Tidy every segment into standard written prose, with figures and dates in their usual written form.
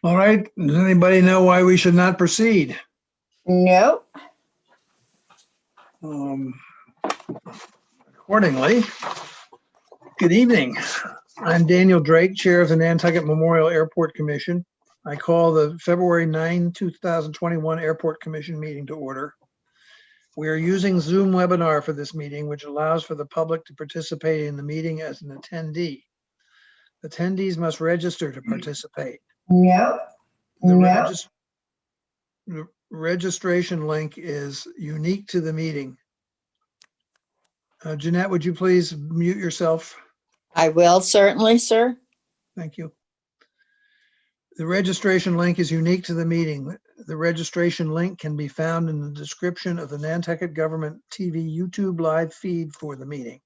All right, does anybody know why we should not proceed? Nope. Accordingly, good evening. I'm Daniel Drake, Chair of the Nantucket Memorial Airport Commission. I call the February 9, 2021 Airport Commission meeting to order. We are using Zoom webinar for this meeting, which allows for the public to participate in the meeting as an attendee. Attendees must register to participate. Nope. The registration link is unique to the meeting. Jeanette, would you please mute yourself? I will certainly, sir. Thank you. The registration link is unique to the meeting. The registration link can be found in the description of the Nantucket Government TV YouTube live feed for the meeting.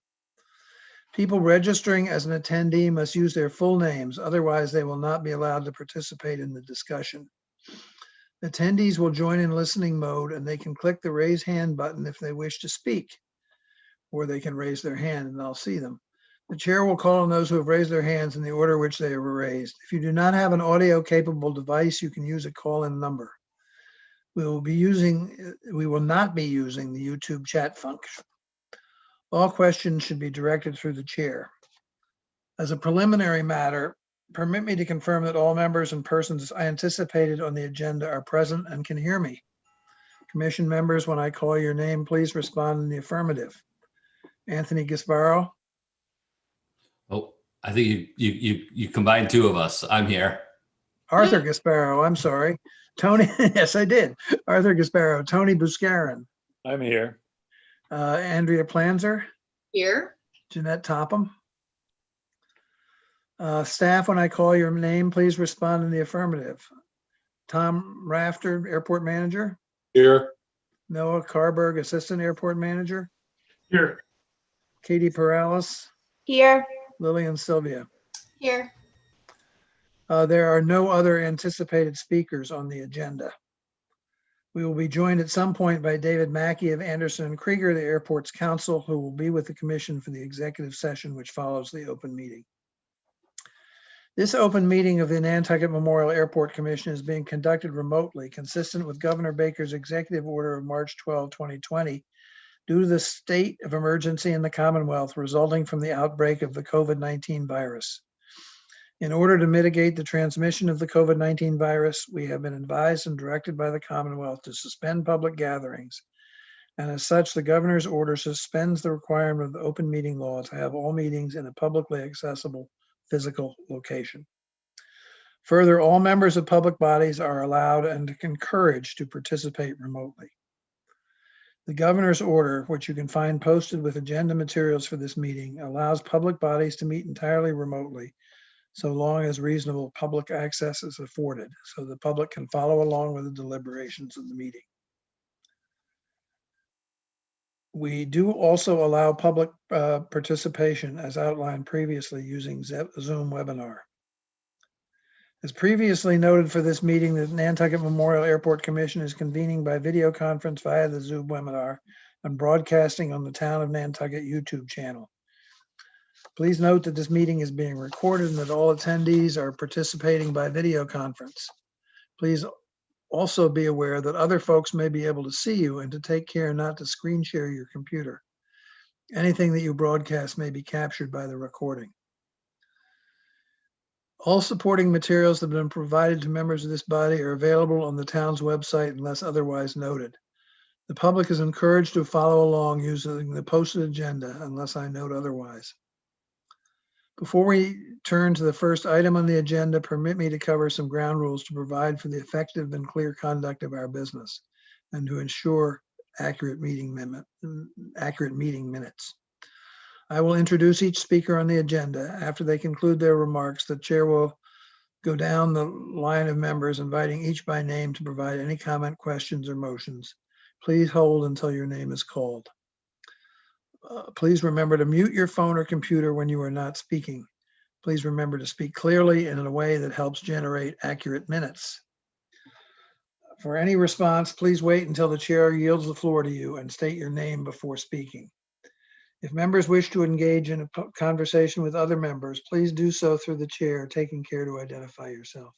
People registering as an attendee must use their full names, otherwise they will not be allowed to participate in the discussion. Attendees will join in listening mode and they can click the raise hand button if they wish to speak, or they can raise their hand and I'll see them. The chair will call on those who have raised their hands in the order which they were raised. If you do not have an audio capable device, you can use a call-in number. We will not be using the YouTube chat function. All questions should be directed through the chair. As a preliminary matter, permit me to confirm that all members and persons anticipated on the agenda are present and can hear me. Commission members, when I call your name, please respond in the affirmative. Anthony Gasparo. Oh, I think you combined two of us. I'm here. Arthur Gasparo, I'm sorry. Tony, yes, I did. Arthur Gasparo, Tony Buscarin. I'm here. Andrea Planzer. Here. Jeanette Topham. Staff, when I call your name, please respond in the affirmative. Tom Rafter, Airport Manager. Here. Noah Carberg, Assistant Airport Manager. Here. Katie Perales. Here. Lillian Sylvia. Here. There are no other anticipated speakers on the agenda. We will be joined at some point by David Mackey of Anderson and Krieger, the airport's counsel, who will be with the commission for the executive session, which follows the open meeting. This open meeting of the Nantucket Memorial Airport Commission is being conducted remotely, consistent with Governor Baker's executive order of March 12, 2020, due to the state of emergency in the Commonwealth resulting from the outbreak of the COVID-19 virus. In order to mitigate the transmission of the COVID-19 virus, we have been advised and directed by the Commonwealth to suspend public gatherings. And as such, the governor's order suspends the requirement of the open meeting law to have all meetings in a publicly accessible physical location. Further, all members of public bodies are allowed and encouraged to participate remotely. The governor's order, which you can find posted with agenda materials for this meeting, allows public bodies to meet entirely remotely, so long as reasonable public access is afforded, so the public can follow along with the deliberations of the meeting. We do also allow public participation as outlined previously using Zoom webinar. As previously noted for this meeting, the Nantucket Memorial Airport Commission is convening by video conference via the Zoom webinar and broadcasting on the Town of Nantucket YouTube channel. Please note that this meeting is being recorded and that all attendees are participating by video conference. Please also be aware that other folks may be able to see you and to take care not to screen share your computer. Anything that you broadcast may be captured by the recording. All supporting materials that have been provided to members of this body are available on the town's website unless otherwise noted. The public is encouraged to follow along using the posted agenda unless I note otherwise. Before we turn to the first item on the agenda, permit me to cover some ground rules to provide for the effective and clear conduct of our business and to ensure accurate meeting minutes. I will introduce each speaker on the agenda. After they conclude their remarks, the chair will go down the line of members, inviting each by name to provide any comment, questions, or motions. Please hold until your name is called. Please remember to mute your phone or computer when you are not speaking. Please remember to speak clearly and in a way that helps generate accurate minutes. For any response, please wait until the chair yields the floor to you and state your name before speaking. If members wish to engage in a conversation with other members, please do so through the chair, taking care to identify yourself.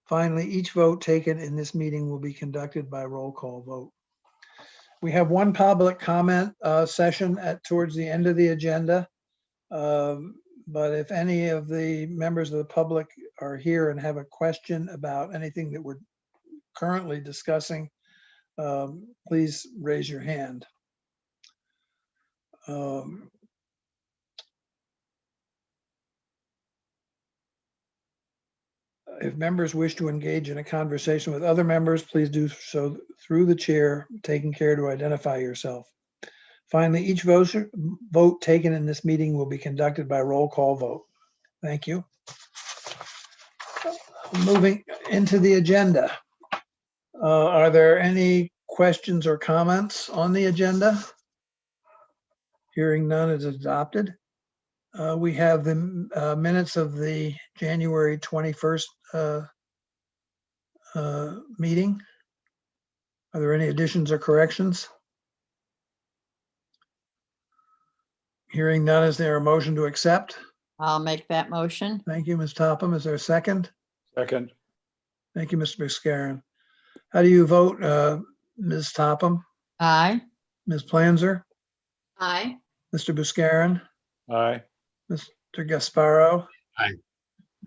Finally, each vote taken in this meeting will be conducted by roll call vote. We have one public comment session towards the end of the agenda. But if any of the members of the public are here and have a question about anything that we're currently discussing, please raise your hand. If members wish to engage in a conversation with other members, please do so through the chair, taking care to identify yourself. Finally, each vote taken in this meeting will be conducted by roll call vote. Thank you. Moving into the agenda. Are there any questions or comments on the agenda? Hearing none, is adopted. We have the minutes of the January 21st meeting. Are there any additions or corrections? Hearing none, is there a motion to accept? I'll make that motion. Thank you, Ms. Topham. Is there a second? Second. Thank you, Mr. Biscaron. How do you vote, Ms. Topham, Aye. Ms. Planzer, Aye. Mr. Biscaron, Aye. Mr. Gasparo? Aye.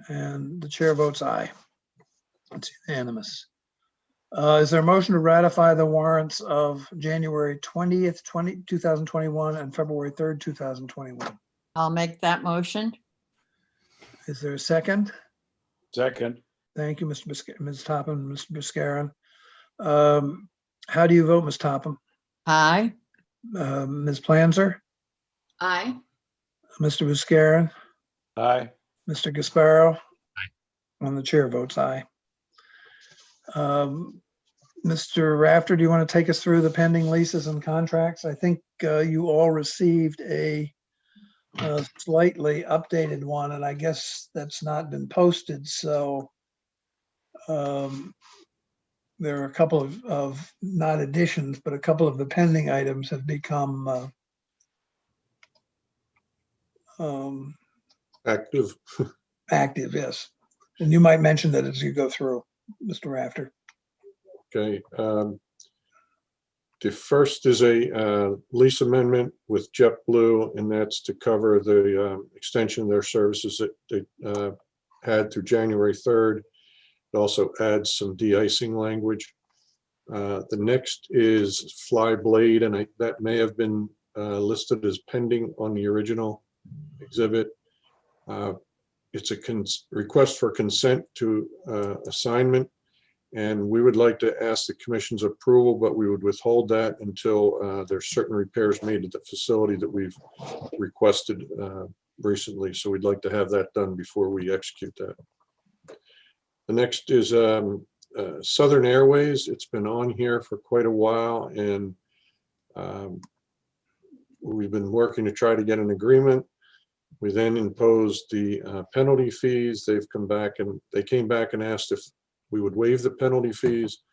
And the chair votes aye. It's unanimous. Is there a motion to ratify the warrants of January 20th, 2021 and February 3rd, 2021? I'll make that motion. Is there a second? Second. Thank you, Ms. Topham, Mr. Biscaron. How do you vote, Ms. Topham? Aye. Ms. Planzer, Aye. Mr. Biscaron, Aye. Mr. Gasparo? Aye. And the chair votes aye. Mr. Rafter, do you want to take us through the pending leases and contracts? I think you all received a slightly updated one, and I guess that's not been posted. So there are a couple of not additions, but a couple of the pending items have become Active. active, yes. And you might mention that as you go through, Mr. Rafter. Okay. The first is a lease amendment with JetBlue, and that's to cover the extension of their services that they had through January 3rd. It also adds some de-icing language. The next is Flyblade, and that may have been listed as pending on the original exhibit. It's a request for consent to assignment, and we would like to ask the commission's approval, but we would withhold that until there's certain repairs made at the facility that we've requested recently. So we'd like to have that done before we execute that. The next is Southern Airways. It's been on here for quite a while, and we've been working to try to get an agreement. We then imposed the penalty fees. They came back and asked if we would waive the penalty fees.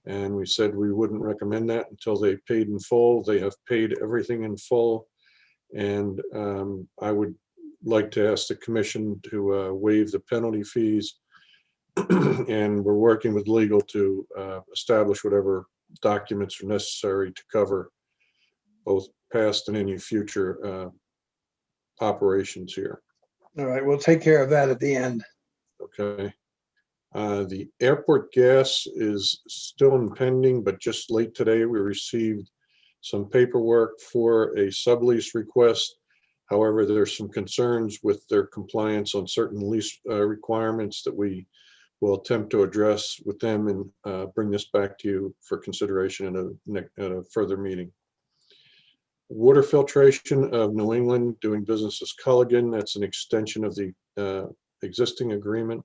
And we said we wouldn't recommend that until they paid in full. They have paid everything in full. And I would like to ask the commission to waive the penalty fees. And we're working with legal to establish whatever documents are necessary to cover both past and any future operations here. All right, we'll take care of that at the end. Okay. The airport gas is still impending, but just late today, we received some paperwork for a sublease request. However, there's some concerns with their compliance on certain lease requirements that we will attempt to address with them and bring this back to you for consideration at a further meeting. Water filtration of New England, doing business as Culligan. That's an extension of the existing agreement.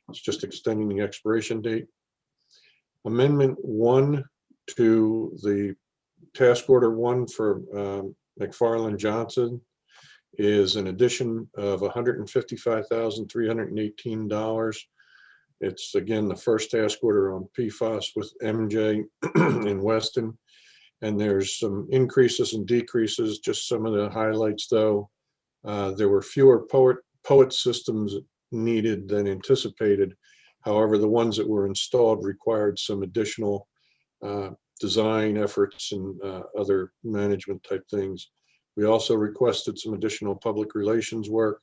It's just extending the expiration date. Amendment 1 to the task order 1 for McFarland Johnson is an addition of $155,318. It's again the first task order on PFAS with MJ in Weston. And there's some increases and decreases, just some of the highlights though. There were fewer poet systems needed than anticipated. However, the ones that were installed required some additional design efforts and other management type things. We also requested some additional public relations work.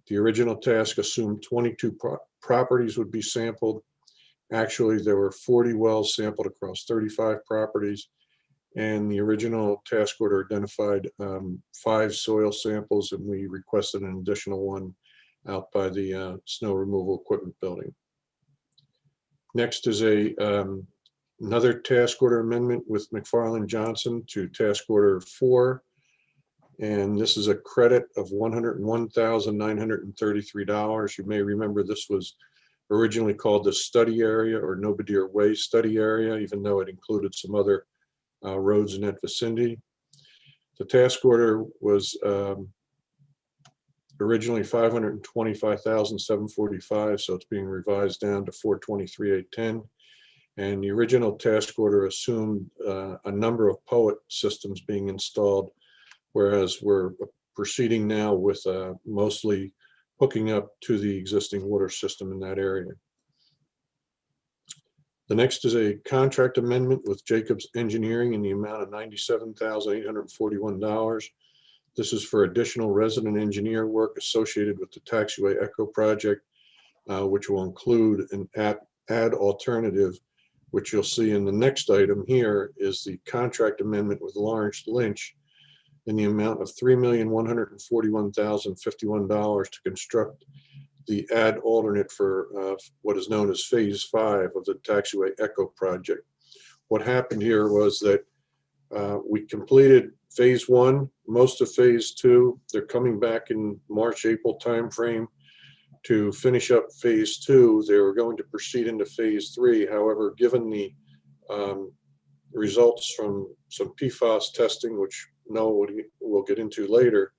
The original task assumed 22 properties would be sampled. Actually, there were 40 wells sampled across 35 properties, and the original task order identified 5 soil samples, and we requested an additional one out by the snow removal equipment building. Next is another task order amendment with McFarland Johnson to task order 4. And this is a credit of $101,933. You may remember this was originally called the study area or Nobadir Way study area, even though it included some other roads in that vicinity. The task order was originally $525,745, so it's being revised down to $423,810. And the original task order assumed a number of POET systems being installed, whereas we're proceeding now with mostly hooking up to the existing water system in that area. The next is a contract amendment with Jacobs Engineering in the amount of $97,841. This is for additional resident engineer work associated with the Taxiway Echo project, which will include an add alternative, which you'll see in the next item here is the contract amendment with Lawrence Lynch in the amount of $3,141,051 to construct the add alternate for what is known as phase 5 of the Taxiway Echo project. What happened here was that we completed phase 1, most of phase 2. They're coming back in March, April timeframe to finish up phase 2. They were going to proceed into phase 3. However, given the results from some PFAS testing, which Noah will get into later,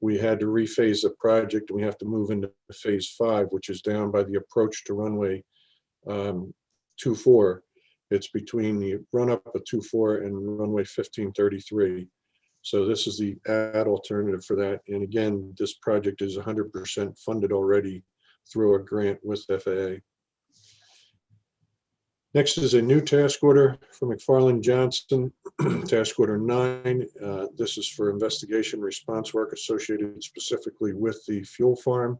we had to rephase the project, and we have to move into phase 5, which is down by the approach to runway 24. It's between the run up of 24 and runway 1533. So this is the add alternative for that. And again, this project is 100% funded already through a grant with FAA. Next is a new task order for McFarland Johnson, task order 9. This is for investigation response work associated specifically with the fuel farm.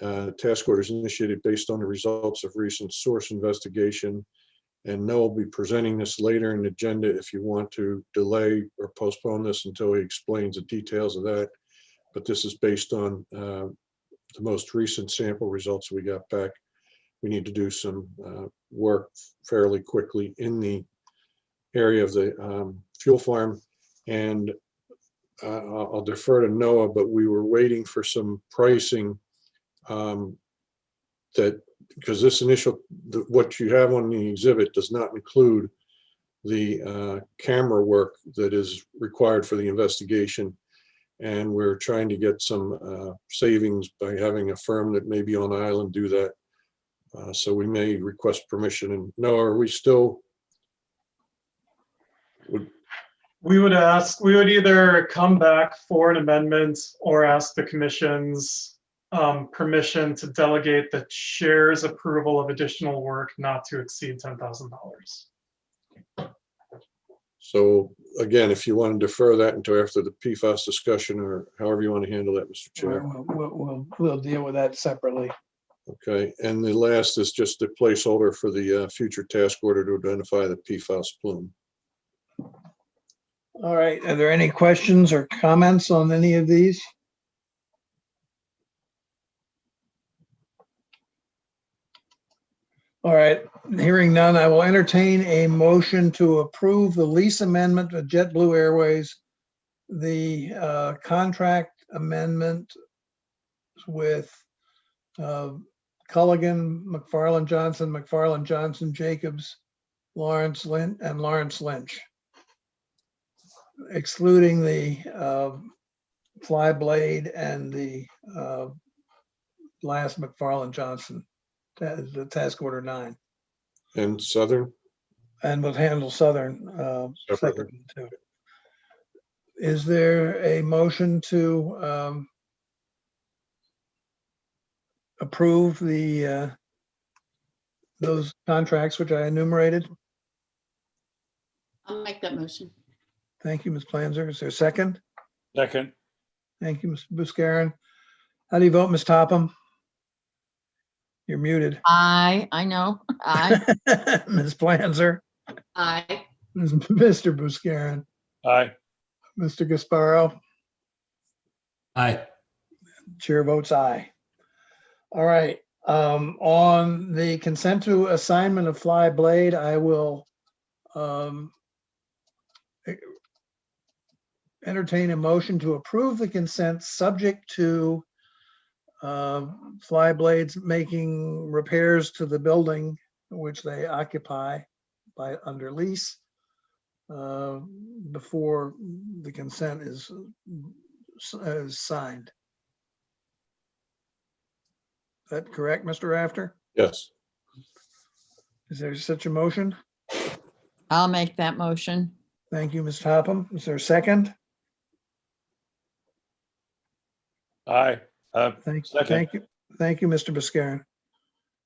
Task order is initiated based on the results of recent source investigation. And Noah will be presenting this later in the agenda if you want to delay or postpone this until he explains the details of that. But this is based on the most recent sample results we got back. We need to do some work fairly quickly in the area of the fuel farm. And I'll defer to Noah, but we were waiting for some pricing that, because this initial, what you have on the exhibit does not include the camera work that is required for the investigation. And we're trying to get some savings by having a firm that may be on the island do that. So we may request permission. And Noah, are we still? We would either come back for an amendment or ask the commission's permission to delegate the chair's approval of additional work not to exceed $10,000. So again, if you want to defer that until after the PFAS discussion, or however you want to handle that, Mr. Chair. We'll deal with that separately. Okay, and the last is just a placeholder for the future task order to identify the PFAS plume. All right, are there any questions or comments on any of these? All right, hearing none, I will entertain a motion to approve the lease amendment of JetBlue Airways, the contract amendment with Culligan, McFarland Johnson, Jacobs, Lawrence Lynch, excluding the fly blade and the last McFarland Johnson, the task order 9. And Southern? And we'll handle Southern Separately. second too. Is there a motion to approve the those contracts which I enumerated? I'll make that motion. Thank you, Ms. Planzer. Is there a second? second, Thank you, Mr. Buscarin. How do you vote, Ms. Topham? You're muted. I know. Aye. Ms. Planzer, Aye. Mr. Buscarin, aye, Mr. Gasparo, Aye. chair votes aye. All right, on the consent to assignment of Fly Blade, I will entertain a motion to approve the consent subject to Fly Blades making repairs to the building which they occupy by under lease before the consent is signed. Is that correct, Mr. Rafter? Yes, Is there such a motion? I'll make that motion. Thank you, Ms. Topham. Is there a second? aye, Thank Second. you. Thank you, Mr. Buscarin.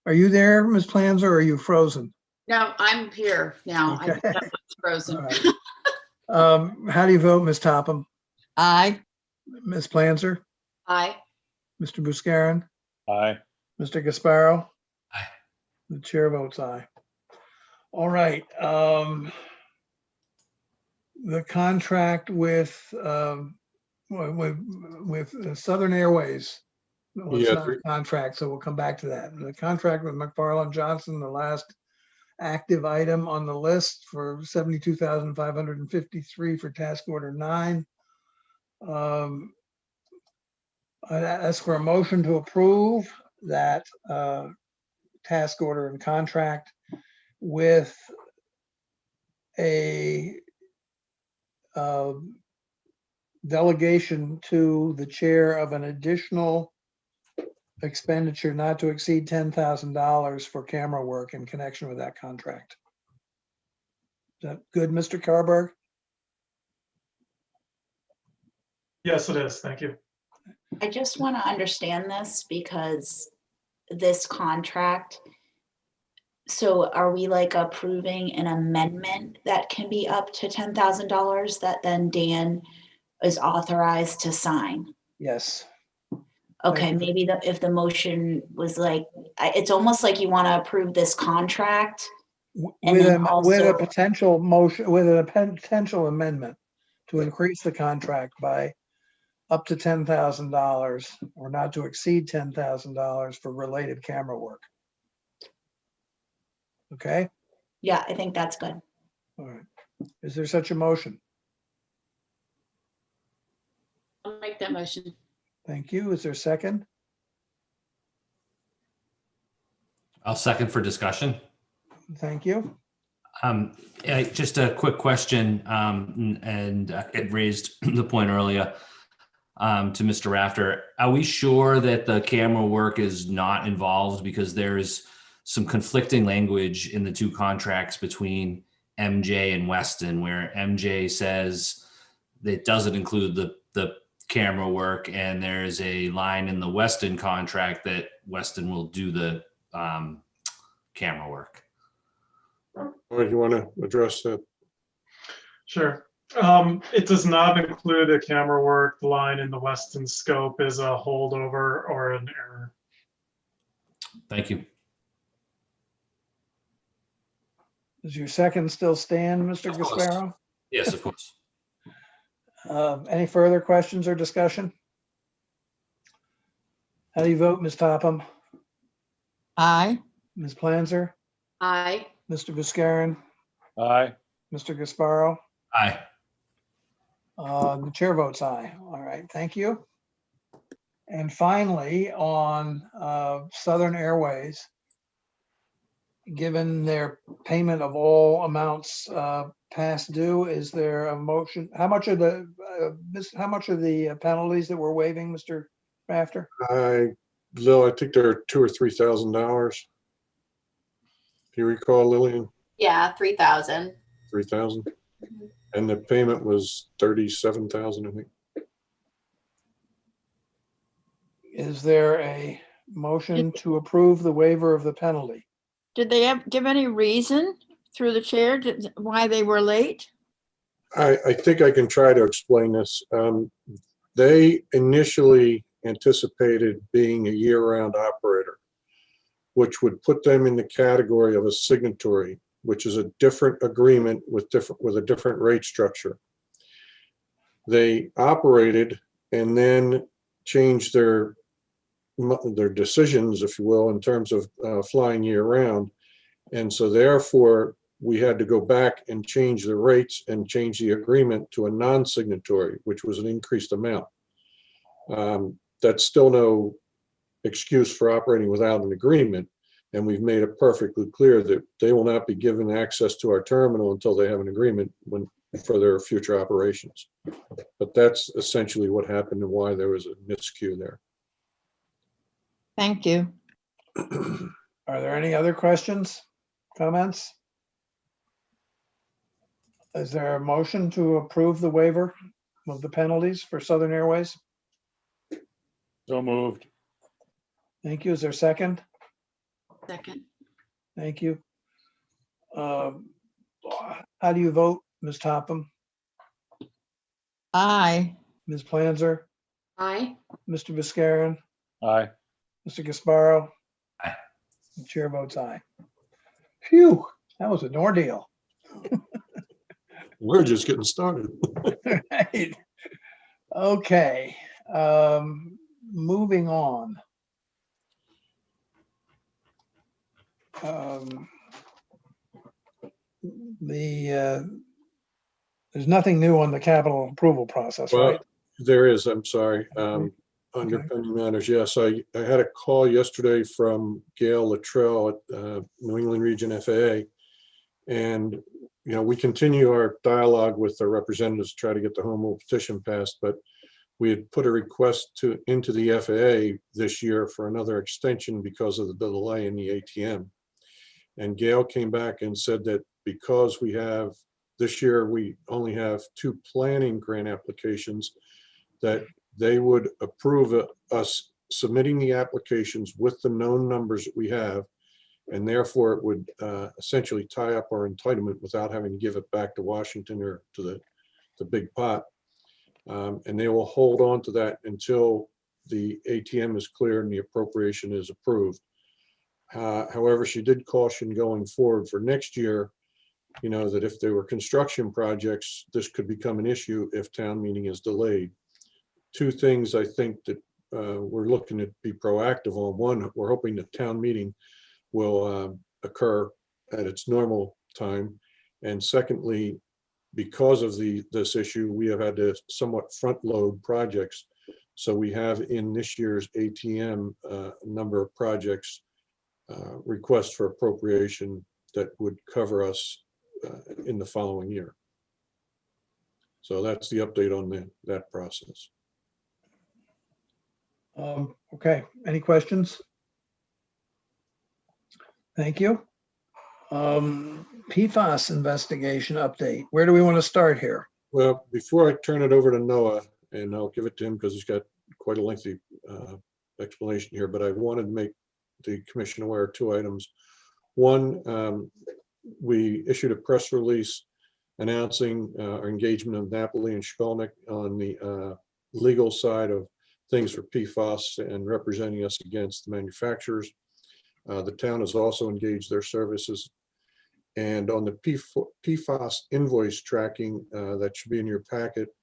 Are you there, Ms. Planzer, or are you frozen? No, I'm here now. I Okay. thought I was frozen. All right. How do you vote, Ms. Topham? Aye. Ms. Planzer, Aye. Mr. Buscarin, aye, Mr. Gasparo? Aye. The chair votes aye. All right. The contract with Southern Airways. Well, it's Yeah, not a contract, so we'll come back to that. The contract with McFarland Johnson, the last active item on the list for 72,553 for task order 9. I ask for a motion to approve that task order and contract with a delegation to the chair of an additional expenditure not to exceed $10,000 for camera work in connection with that contract. Is that good, Mr. Carberg? Yes, it is. Thank you. I just want to understand this because this contract, so are we like approving an amendment that can be up to $10,000 that then Dan is authorized to sign? Yes. Okay, Right. maybe if the motion was like, it's almost like you want to approve this contract. And With then with a also- potential motion, with a potential amendment to increase the contract by up to $10,000 or not to exceed $10,000 for related camera work. Okay, Yeah, I think that's good. all right. Is there such a motion? I'll make that motion. Thank you. Is there a second? I'll second for discussion. Thank you. Just a quick question, and it raised the point earlier to Mr. Rafter. Are we sure that the camera work is not involved? Because there's some conflicting language in the two contracts between MJ and Weston, where MJ says that it doesn't include the camera work, and there's a line in the Weston contract that Weston will do the camera work. or you want to address that? Sure. It does not include the camera work. The line in the Weston scope is a holdover or an error. Thank you. Does your second still stand, Mr. Of course. Gasparo? Yes, of course. Any further questions or discussion? How do you vote, Ms. Topham? Aye. Ms. Planzer? Aye. Mr. Buscarin? aye, Mr. Gasparo? Aye. The chair votes aye. All right, thank you. And finally, on Southern Airways, given their payment of all amounts past due, is there a motion? How much are the penalties that we're waiving, Mr. Rafter? Lil, I think there are $2,000 or $3,000. Do you recall, Lillian? Yeah, 3,000. 3,000? And the payment was 37,000, I think. Is there a motion to approve the waiver of the penalty? Did they give any reason through the chair why they were late? I think I can try to explain this. They initially anticipated being a year-round operator, which would put them in the category of a signatory, which is a different agreement with a different rate structure. They operated and then changed their decisions, if you will, in terms of flying year-round. And so therefore, we had to go back and change the rates and change the agreement to a non-signatory, which was an increased amount. That's still no excuse for operating without an agreement. And we've made it perfectly clear that they will not be given access to our terminal until they have an agreement for their future operations. But that's essentially what happened and why there was a miscue there. Thank you. Are there any other questions, comments? Is there a motion to approve the waiver of the penalties for Southern Airways? So moved. Thank you. Is there a second? Second. Thank you. How do you vote, Ms. Topham, Aye. Ms. Planzer, Aye. Mr. Viscarin, Aye. Mr. Gasparo? Aye. The chair votes aye. Phew, that was an ordeal. We're just getting started. Right. Okay, moving on. There's nothing new on the capital approval process, Well, right? there is, I'm sorry. Under Okay. pending matters, yes, I had a call yesterday from Gail Luttrell at New England Region FAA. And, you know, we continue our dialogue with the representatives to try to get the home rule petition passed, but we had put a request into the FAA this year for another extension because of the delay in the ATM. And Gail came back and said that because this year we only have 2 planning grant applications, that they would approve us submitting the applications with the known numbers that we have, and therefore it would essentially tie up our entitlement without having to give it back to Washington or to the big pot. And they will hold on to that until the ATM is cleared and the appropriation is approved. However, she did caution going forward for next year, you know, that if there were construction projects, this could become an issue if town meeting is delayed. 2 things I think that we're looking to be proactive on. One, we're hoping the town meeting will occur at its normal time. And secondly, because of this issue, we have had to somewhat front load projects. So we have in this year's ATM a number of projects requests for appropriation that would cover us in the following year. So that's the update on that process. Okay, any questions? Thank you. PFAS investigation update. Where do we want to start here? Well, before I turn it over to Noah, and I'll give it to him because he's got quite a lengthy explanation here, but I wanted to make the commission aware of 2 items. One, we issued a press release announcing our engagement of Napoli and Shkolnik on the legal side of things for PFAS and representing us against the manufacturers. The town has also engaged their services. And on the PFAS invoice tracking, that should be in your packet,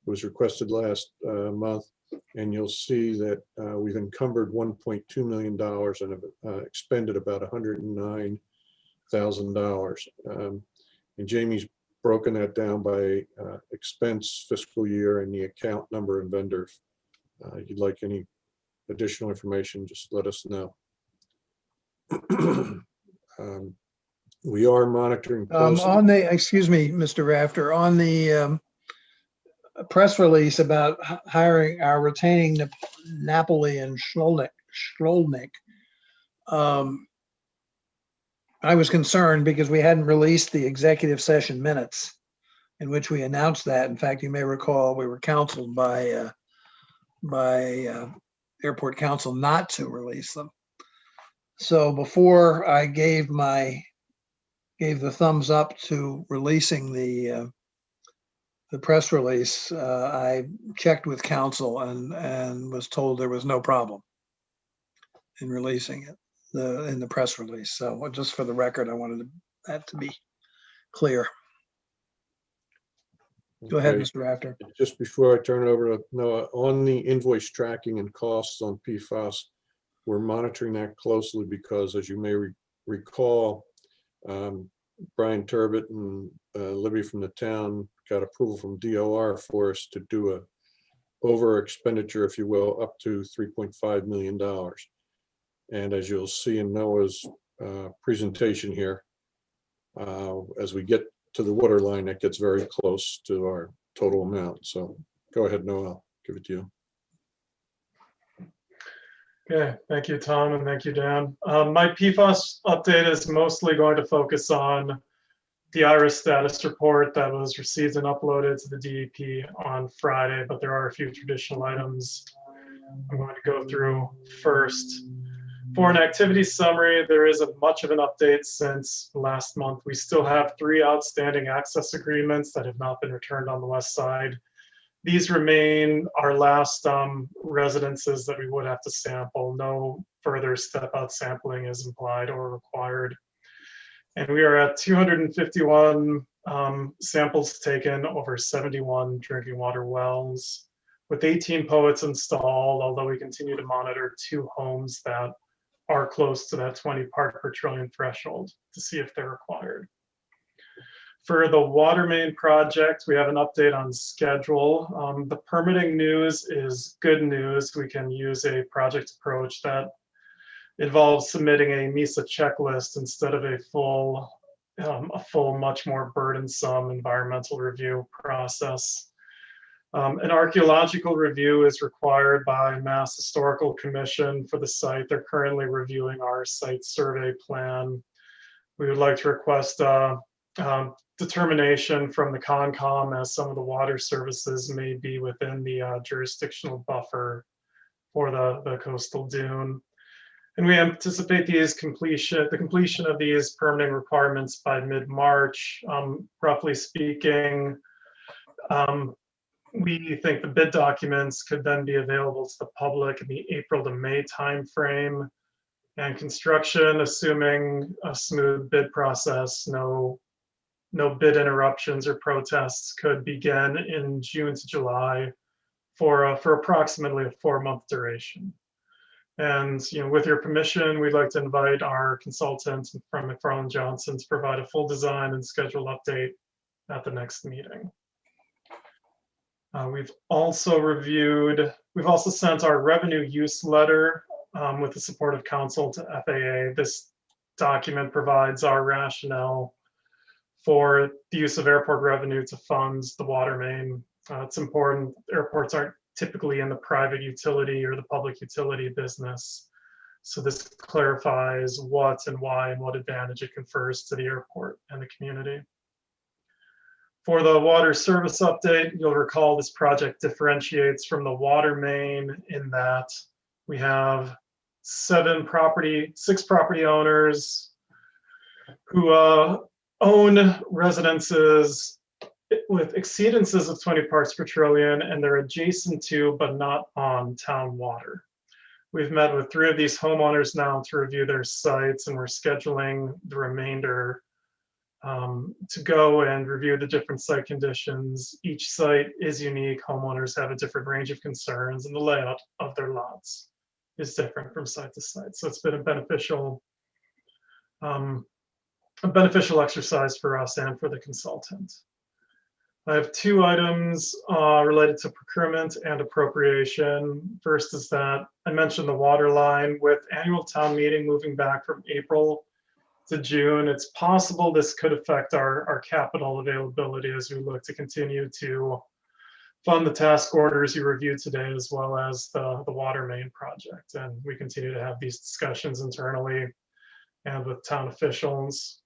was requested last month. And you'll see that we've encumbered $1.2 million and have expended about $109,000. And Jamie's broken that down by expense, fiscal year, and the account number and vendors. If you'd like any additional information, just let us know. We are monitoring closely. Excuse me, Mr. Rafter, on the press release about retaining Napoli and Shkolnik. I was concerned because we hadn't released the executive session minutes in which we announced that. In fact, you may recall we were counseled by airport council not to release them. So before I gave the thumbs up to releasing the press release, I checked with counsel and was told there was no problem in releasing it, in the press release. So just for the record, I wanted that to be clear. Go ahead, Okay. Mr. Rafter. Just before I turn it over to Noah, on the invoice tracking and costs on PFAS, we're monitoring that closely because, as you may recall, Brian Turbot and Libby from the town got approval from DOR for us to do a over expenditure, if you will, up to $3.5 million. And as you'll see in Noah's presentation here, as we get to the water line, that gets very close to our total amount. So go ahead, Noah, I'll give it to you. Okay, thank you, Tom, and thank you, Dan. My PFAS update is mostly going to focus on the IRIS status report that was received and uploaded to the DEP on Friday, but there are a few traditional items I'm going to go through first. For an activity summary, there isn't much of an update since last month. We still have 3 outstanding access agreements that have not been returned on the west side. These remain our last residences that we would have to sample. No further step-out sampling is implied or required. And we are at 251 samples taken over 71 drinking water wells, with 18 poets installed, although we continue to monitor 2 homes that are close to that 20 part per trillion threshold to see if they're required. For the water main project, we have an update on schedule. The permitting news is good news. We can use a project approach that involves submitting a MISA checklist instead of a full, much more burdensome environmental review process. An archaeological review is required by Mass Historical Commission for the site. They're currently reviewing our site survey plan. We would like to request determination from the Concom, as some of the water services may be within the jurisdictional buffer for the coastal dune. And we anticipate the completion of these permitting requirements by mid-March. Roughly speaking, we think the bid documents could then be available to the public in the April to May timeframe. And construction, assuming a smooth bid process, no bid interruptions or protests, could begin in June to July for approximately a 4-month duration. And with your permission, we'd like to invite our consultant from McFarland Johnson to provide a full design and schedule update at the next meeting. We've also sent our revenue use letter with the support of counsel to FAA. This document provides our rationale for the use of airport revenue to fund the water main. It's important. Airports aren't typically in the private utility or the public utility business. So this clarifies what and why and what advantage it confers to the airport and the community. For the water service update, you'll recall this project differentiates from the water main in that we have 6 property owners who own residences with exceedances of 20 parts per trillion, and they're adjacent to but not on town water. We've met with 3 of these homeowners now to review their sites, and we're scheduling the remainder to go and review the different site conditions. Each site is unique. Homeowners have a different range of concerns, and the layout of their lots is different from site to site. So it's been a beneficial exercise for us and for the consultant. I have 2 items related to procurement and appropriation. First is that I mentioned the water line. With annual town meeting moving back from April to June, it's possible this could affect our capital availability as we look to continue to fund the task orders you reviewed today, as well as the water main project. And we continue to have these discussions internally and with town officials.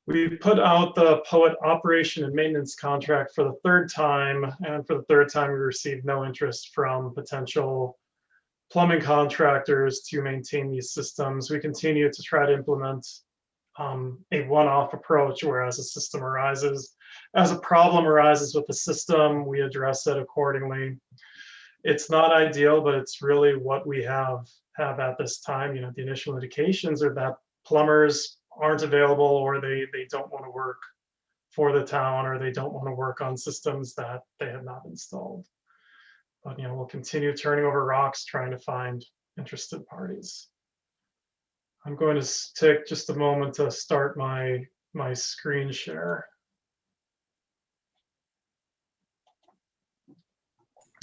We put out the POET operation and maintenance contract for the 3rd time, and for the 3rd time we received no interest from potential plumbing contractors to maintain these systems. We continue to try to implement a one-off approach, whereas as a problem arises with the system, we address it accordingly. It's not ideal, but it's really what we have at this time. You know, the initial indications are that plumbers aren't available, or they don't want to work for the town, or they don't want to work on systems that they have not installed. But, you know, we'll continue turning over rocks trying to find interested parties. I'm going to take just a moment to start my screen share.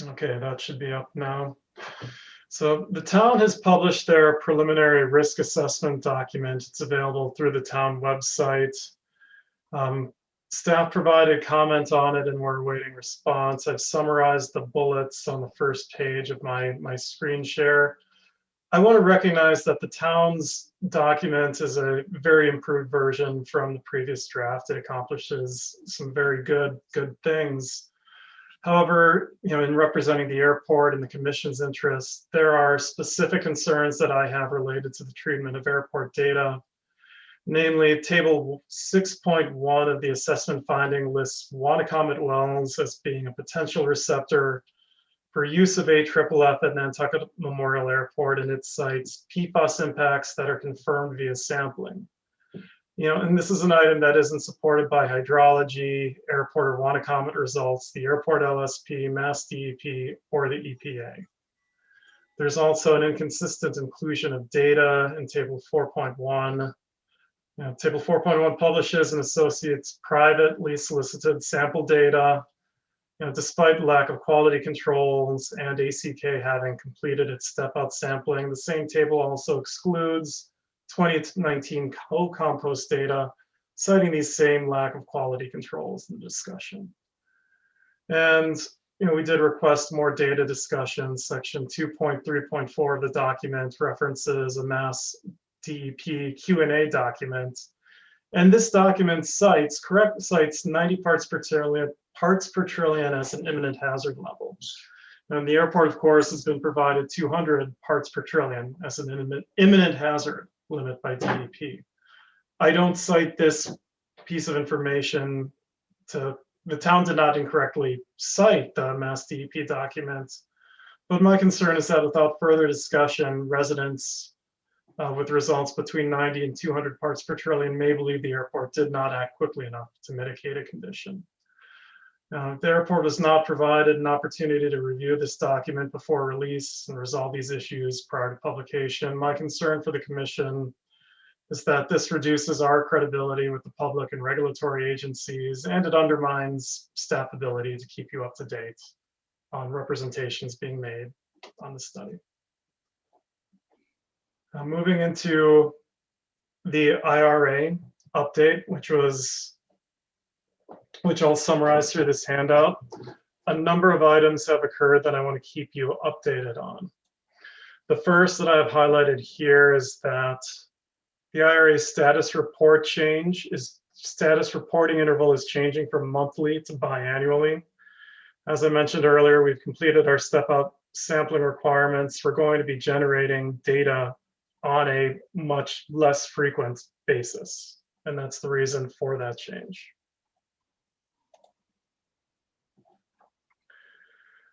Okay, that should be up now. So the town has published their preliminary risk assessment document. It's available through the town website. Staff provided comment on it and we're awaiting response. I've summarized the bullets on the first page of my screen share. I want to recognize that the town's document is a very improved version from the previous draft. It accomplishes some very good things. However, you know, in representing the airport and the commission's interests, there are specific concerns that I have related to the treatment of airport data. Namely, table 6.1 of the assessment finding lists Wannacomet wells as being a potential receptor for use of AFFF at Nantucket Memorial Airport, and it cites PFAS impacts that are confirmed via sampling. You know, and this is an item that isn't supported by hydrology, airport or Wannacomet results, the airport LSP, Mass DEP, or the EPA. There's also an inconsistent inclusion of data in table 4.1. Table 4.1 publishes and associates privately solicited sample data, despite lack of quality controls and ACK having completed its step-out sampling. The same table also excludes 2019 co-compost data, citing these same lack of quality controls in the discussion. And we did request more data discussion. Section 2.3.4 of the document references a Mass DEP Q&A document. And this document cites 90 parts per trillion as an imminent hazard level. And the airport, of course, has been provided 200 parts per trillion as an imminent hazard limit by DEP. I don't cite this piece of information the town did not incorrectly cite the Mass DEP documents, but my concern is that without further discussion, residents with results between 90 and 200 parts per trillion may believe the airport did not act quickly enough to mitigate a condition. The airport was not provided an opportunity to review this document before release and resolve these issues prior to publication. My concern for the commission is that this reduces our credibility with the public and regulatory agencies, and it undermines staff ability to keep you up to date on representations being made on the study. Moving into the IRA update, which I'll summarize through this handout. A number of items have occurred that I want to keep you updated on. The first that I have highlighted here is that the IRA status reporting interval is changing from monthly to biannually. As I mentioned earlier, we've completed our step-up sampling requirements. We're going to be generating data on a much less frequent basis, and that's the reason for that change.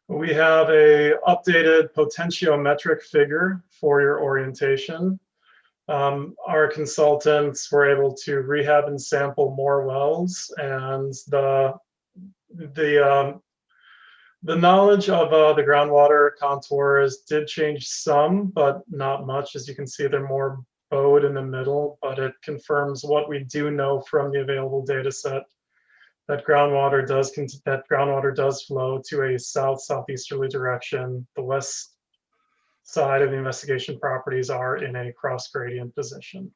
We have a updated potentiometric figure for your orientation. Our consultants were able to rehab and sample more wells, and the knowledge of the groundwater contours did change some, but not much. As you can see, they're more bowed in the middle, but it confirms what we do know from the available data set, that groundwater does flow to a southeasterly direction. The west side of the investigation properties are in a cross gradient position.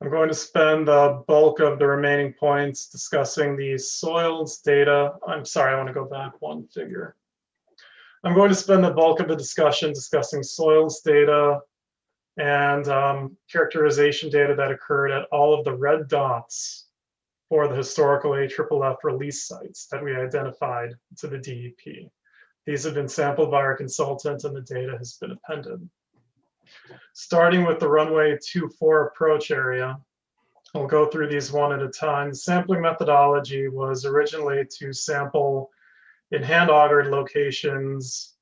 I'm going to spend the bulk of the remaining points discussing the soils data. I'm sorry, I want to go back one figure. I'm going to spend the bulk of the discussion discussing soils data and characterization data that occurred at all of the red dots for the historical AFFF release sites that we identified to the DEP. These have been sampled by our consultant and the data has been appended. Starting with the runway 24 approach area, I'll go through these one at a time. The sampling methodology was originally to sample in hand augured locations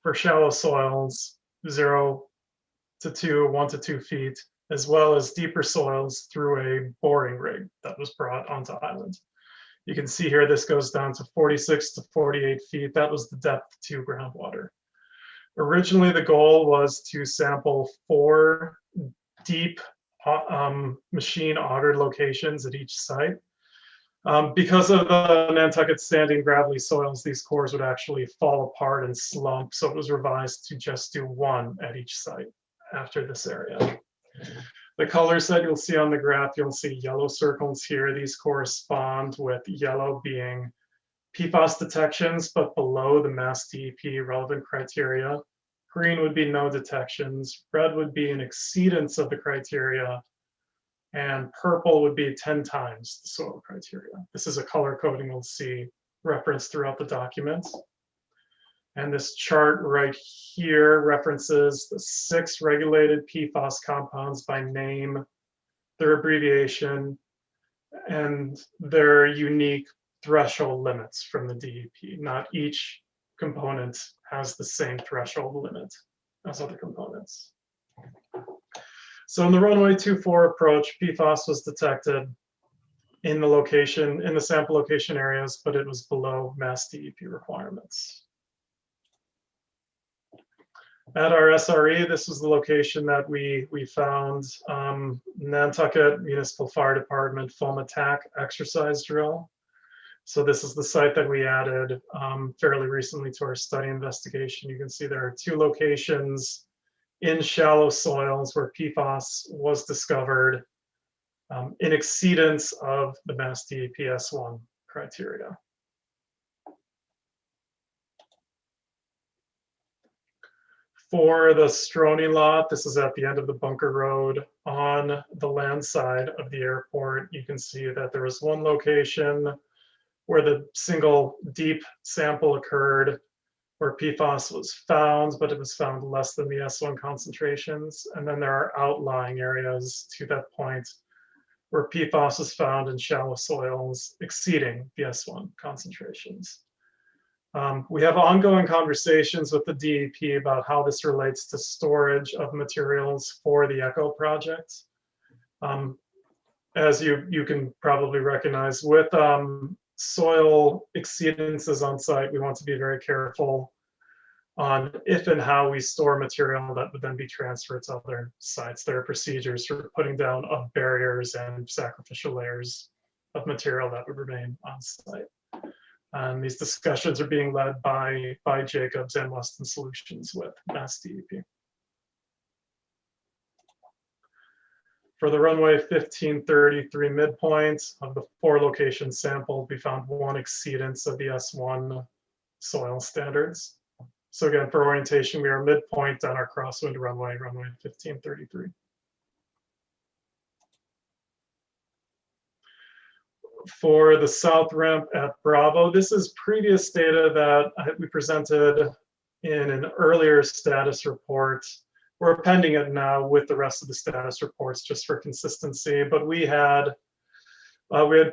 for shallow soils, 0 to 2, 1 to 2 feet, as well as deeper soils through a boring rig that was brought onto island. You can see here, this goes down to 46 to 48 feet. That was the depth to groundwater. Originally, the goal was to sample 4 deep machine augured locations at each site. Because of the Nantucket standing gravelly soils, these cores would actually fall apart and slump. So it was revised to just do 1 at each site after this area. The colors that you'll see on the graph, you'll see yellow circles here. These correspond with yellow being PFAS detections, but below the Mass DEP relevant criteria. Green would be no detections. Red would be an exceedance of the criteria. And purple would be 10 times the soil criteria. This is a color coding we'll see referenced throughout the document. And this chart right here references the 6 regulated PFAS compounds by name, their abbreviation, and their unique threshold limits from the DEP. Not each component has the same threshold limit as other components. So in the runway 24 approach, PFAS was detected in the location, in the sample location areas, but it was below Mass DEP requirements. At our SRE, this was the location that we found Nantucket Municipal Fire Department foam attack exercise drill. So this is the site that we added fairly recently to our study investigation. You can see there are 2 locations in shallow soils where PFAS was discovered in exceedance of the Mass DEP S1 criteria. For the Stroney lot, this is at the end of the Bunker Road on the land side of the airport. You can see that there was 1 location where the single deep sample occurred, where PFAS was found, but it was found less than the S1 concentrations. And then there are outlying areas to that point where PFAS is found in shallow soils exceeding the S1 concentrations. We have ongoing conversations with the DEP about how this relates to storage of materials for the ECHO project. As you can probably recognize, with soil exceedances on site, we want to be very careful on if and how we store material that would then be transferred to other sites. There are procedures for putting down barriers and sacrificial layers of material that would remain on site. And these discussions are being led by Jacobs and Weston Solutions with Mass DEP. For the runway 1533 midpoint, of the 4 locations sampled, we found 1 exceedance of the S1 soil standards. So again, for orientation, we are midpoint on our crosswind runway 1533. For the south ramp at Bravo, this is previous data that we presented in an earlier status report. We're appending it now with the rest of the status reports just for consistency, but we had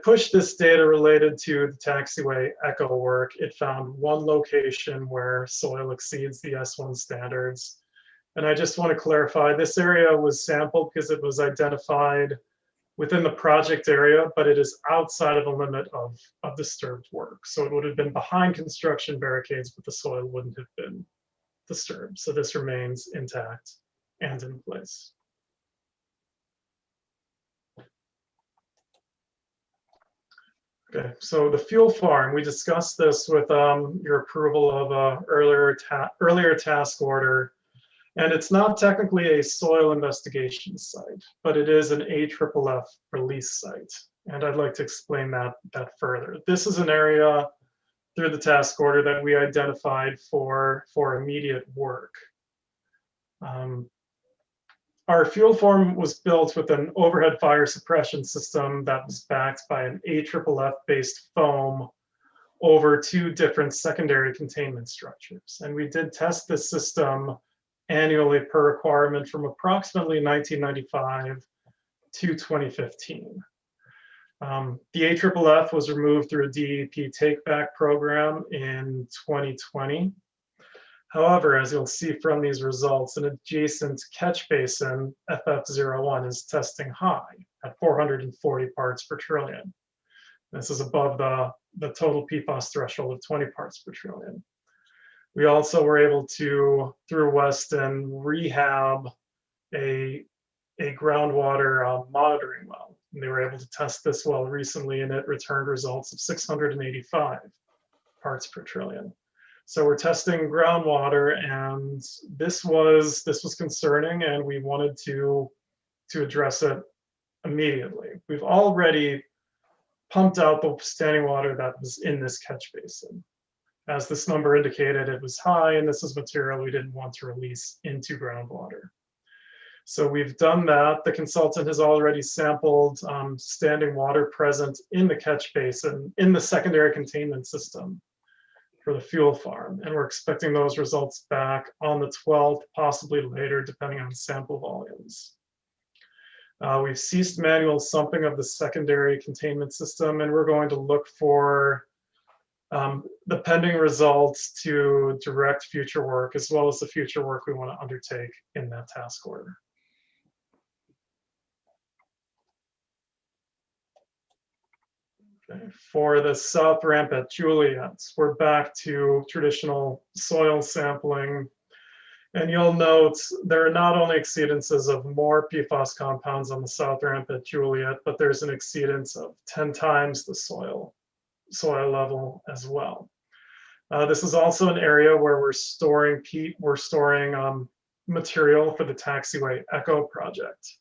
pushed this data related to the taxiway echo work. It found 1 location where soil exceeds the S1 standards. And I just want to clarify, this area was sampled because it was identified within the project area, but it is outside of the limit of disturbed work. So it would have been behind construction barricades, but the soil wouldn't have been disturbed. So this remains intact and in place. Okay, so the fuel farm, we discussed this with your approval of a earlier task order. And it's not technically a soil investigation site, but it is an AFFF release site. And I'd like to explain that further. This is an area through the task order that we identified for immediate work. Our fuel farm was built with an overhead fire suppression system that was backed by an AFFF based foam over 2 different secondary containment structures. And we did test this system annually per requirement from approximately 1995 to 2015. The AFFF was removed through a DEP take-back program in 2020. However, as you'll see from these results, an adjacent catch basin, FF01, is testing high at 440 parts per trillion. This is above the total PFAS threshold of 20 parts per trillion. We also were able to, through Weston, rehab a groundwater monitoring well. And they were able to test this well recently, and it returned results of 685 parts per trillion. So we're testing groundwater, and this was concerning, and we wanted to address it immediately. We've already pumped out the standing water that was in this catch basin. As this number indicated, it was high, and this is material we didn't want to release into groundwater. So we've done that. The consultant has already sampled standing water present in the catch basin in the secondary containment system for the fuel farm. And we're expecting those results back on the 12th, possibly later, depending on sample volumes. We've ceased manual sumping of the secondary containment system, and we're going to look for the pending results to direct future work, as well as the future work we want to undertake in that task order. Okay. For the south ramp at Juliet, we're back to traditional soil sampling. And you'll note there are not only exceedances of more PFAS compounds on the south ramp at Juliet, but there's an exceedance of 10 times the soil level as well. This is also an area where we're storing material for the taxiway echo project.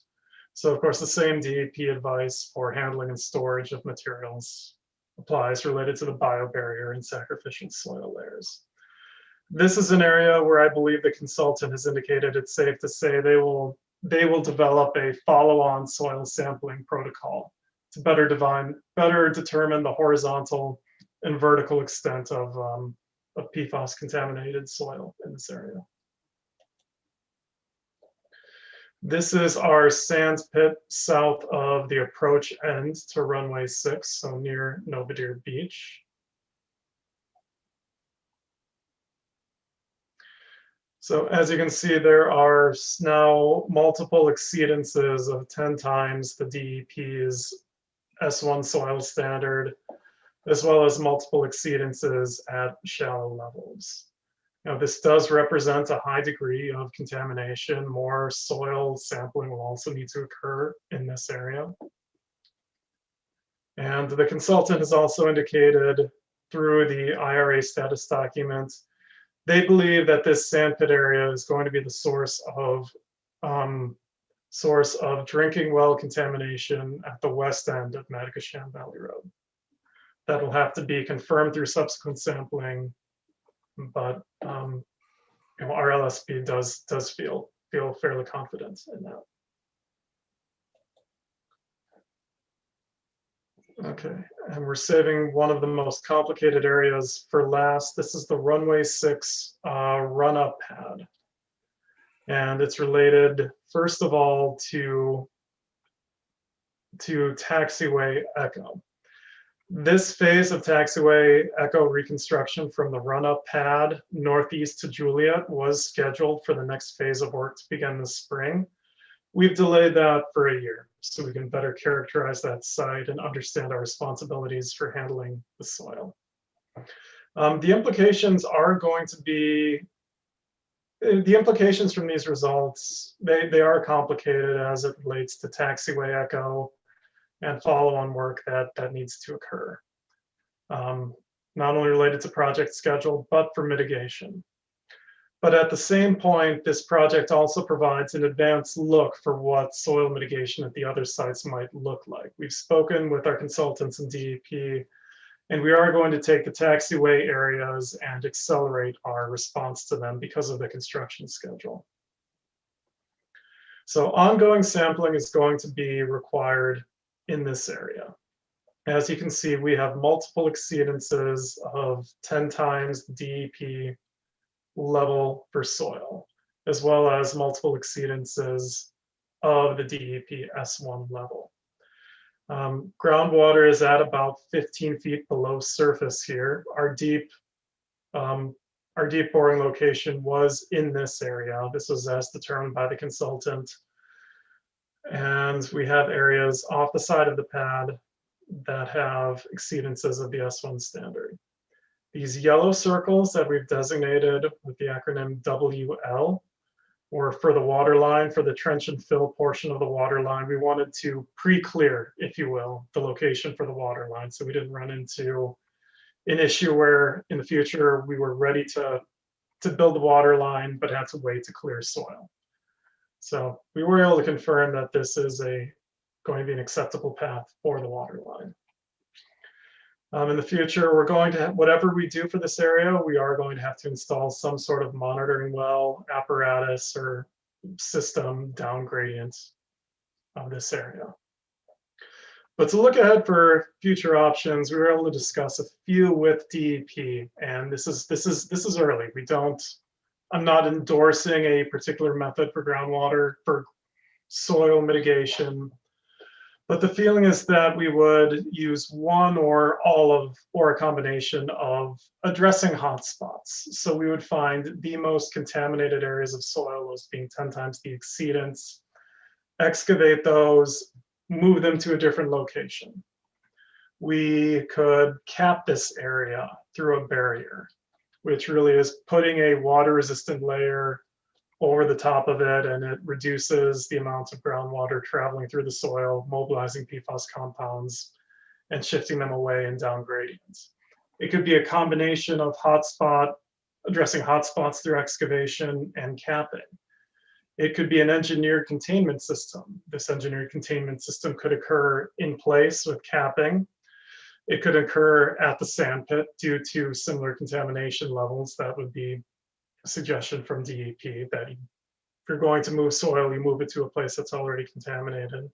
So of course, the same DEP advice for handling and storage of materials applies related to the biobarrier and sacrificial soil layers. This is an area where I believe the consultant has indicated it's safe to say they will develop a follow-on soil sampling protocol to better determine the horizontal and vertical extent of PFAS contaminated soil in this area. This is our sands pit south of the approach end to runway 6, so near Novadear Beach. So as you can see, there are now multiple exceedances of 10 times the DEP's S1 soil standard, as well as multiple exceedances at shallow levels. Now, this does represent a high degree of contamination. More soil sampling will also need to occur in this area. And the consultant has also indicated through the IRA status document, they believe that this sand pit area is going to be the source of drinking well contamination at the west end of Matagasham Valley Road. That will have to be confirmed through subsequent sampling, but our LSP does feel fairly confident in that. Okay, and we're saving one of the most complicated areas for last. This is the runway 6 run-up pad. And it's related, first of all, to taxiway echo. This phase of taxiway echo reconstruction from the run-up pad northeast to Juliet was scheduled for the next phase of work to begin this spring. We've delayed that for a year so we can better characterize that site and understand our responsibilities for handling the soil. The implications from these results, they are complicated as it relates to taxiway echo and follow-on work that needs to occur. Not only related to project schedule, but for mitigation. But at the same point, this project also provides an advanced look for what soil mitigation at the other sites might look like. We've spoken with our consultants in DEP, and we are going to take the taxiway areas and accelerate our response to them because of the construction schedule. So ongoing sampling is going to be required in this area. As you can see, we have multiple exceedances of 10 times the DEP level for soil, as well as multiple exceedances of the DEP S1 level. Groundwater is at about 15 feet below surface here. Our deep boring location was in this area. This was as determined by the consultant. And we have areas off the side of the pad that have exceedances of the S1 standard. These yellow circles that we've designated with the acronym WL were for the water line, for the trench and fill portion of the water line. We wanted to pre-clear, if you will, the location for the water line, so we didn't run into an issue where in the future we were ready to build the water line but had to wait to clear soil. So we were able to confirm that this is going to be an acceptable path for the water line. In the future, we're going to, whatever we do for this area, we are going to have to install some sort of monitoring well apparatus or system down gradients of this area. But to look ahead for future options, we were able to discuss a few with DEP, and this is early. I'm not endorsing a particular method for groundwater, for soil mitigation. But the feeling is that we would use one or a combination of addressing hotspots. So we would find the most contaminated areas of soil, those being 10 times the exceedance, excavate those, move them to a different location. We could cap this area through a barrier, which really is putting a water-resistant layer over the top of it, and it reduces the amount of groundwater traveling through the soil, mobilizing PFAS compounds, and shifting them away and down gradients. It could be a combination of addressing hotspots through excavation and capping. It could be an engineered containment system. This engineered containment system could occur in place with capping. It could occur at the sand pit due to similar contamination levels. That would be suggestion from DEP that if you're going to move soil, you move it to a place that's already contaminated.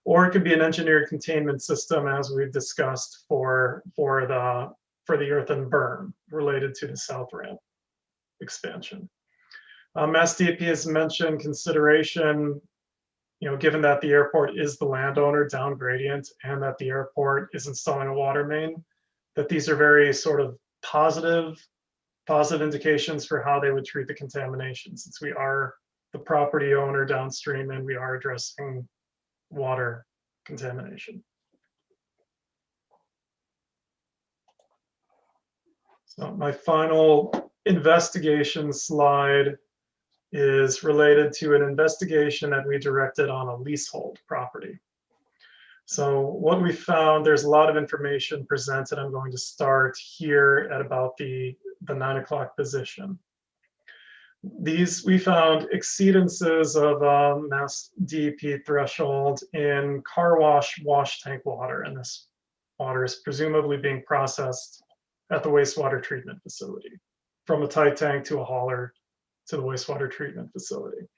Or it could be an engineered containment system, as we've discussed, for the earthen berm related to the south ramp expansion. As DEP has mentioned, consideration, given that the airport is the landowner down gradient and that the airport is installing a water main, that these are very sort of positive indications for how they would treat the contamination, since we are the property owner downstream and we are addressing water contamination. So my final investigation slide is related to an investigation that we directed on a leasehold property. So what we found, there's a lot of information presented. I'm going to start here at about the 9 o'clock position. We found exceedances of mass DEP threshold in car wash tank water, and this water is presumably being processed at the wastewater treatment facility, from a tight tank to a hauler to the wastewater treatment facility.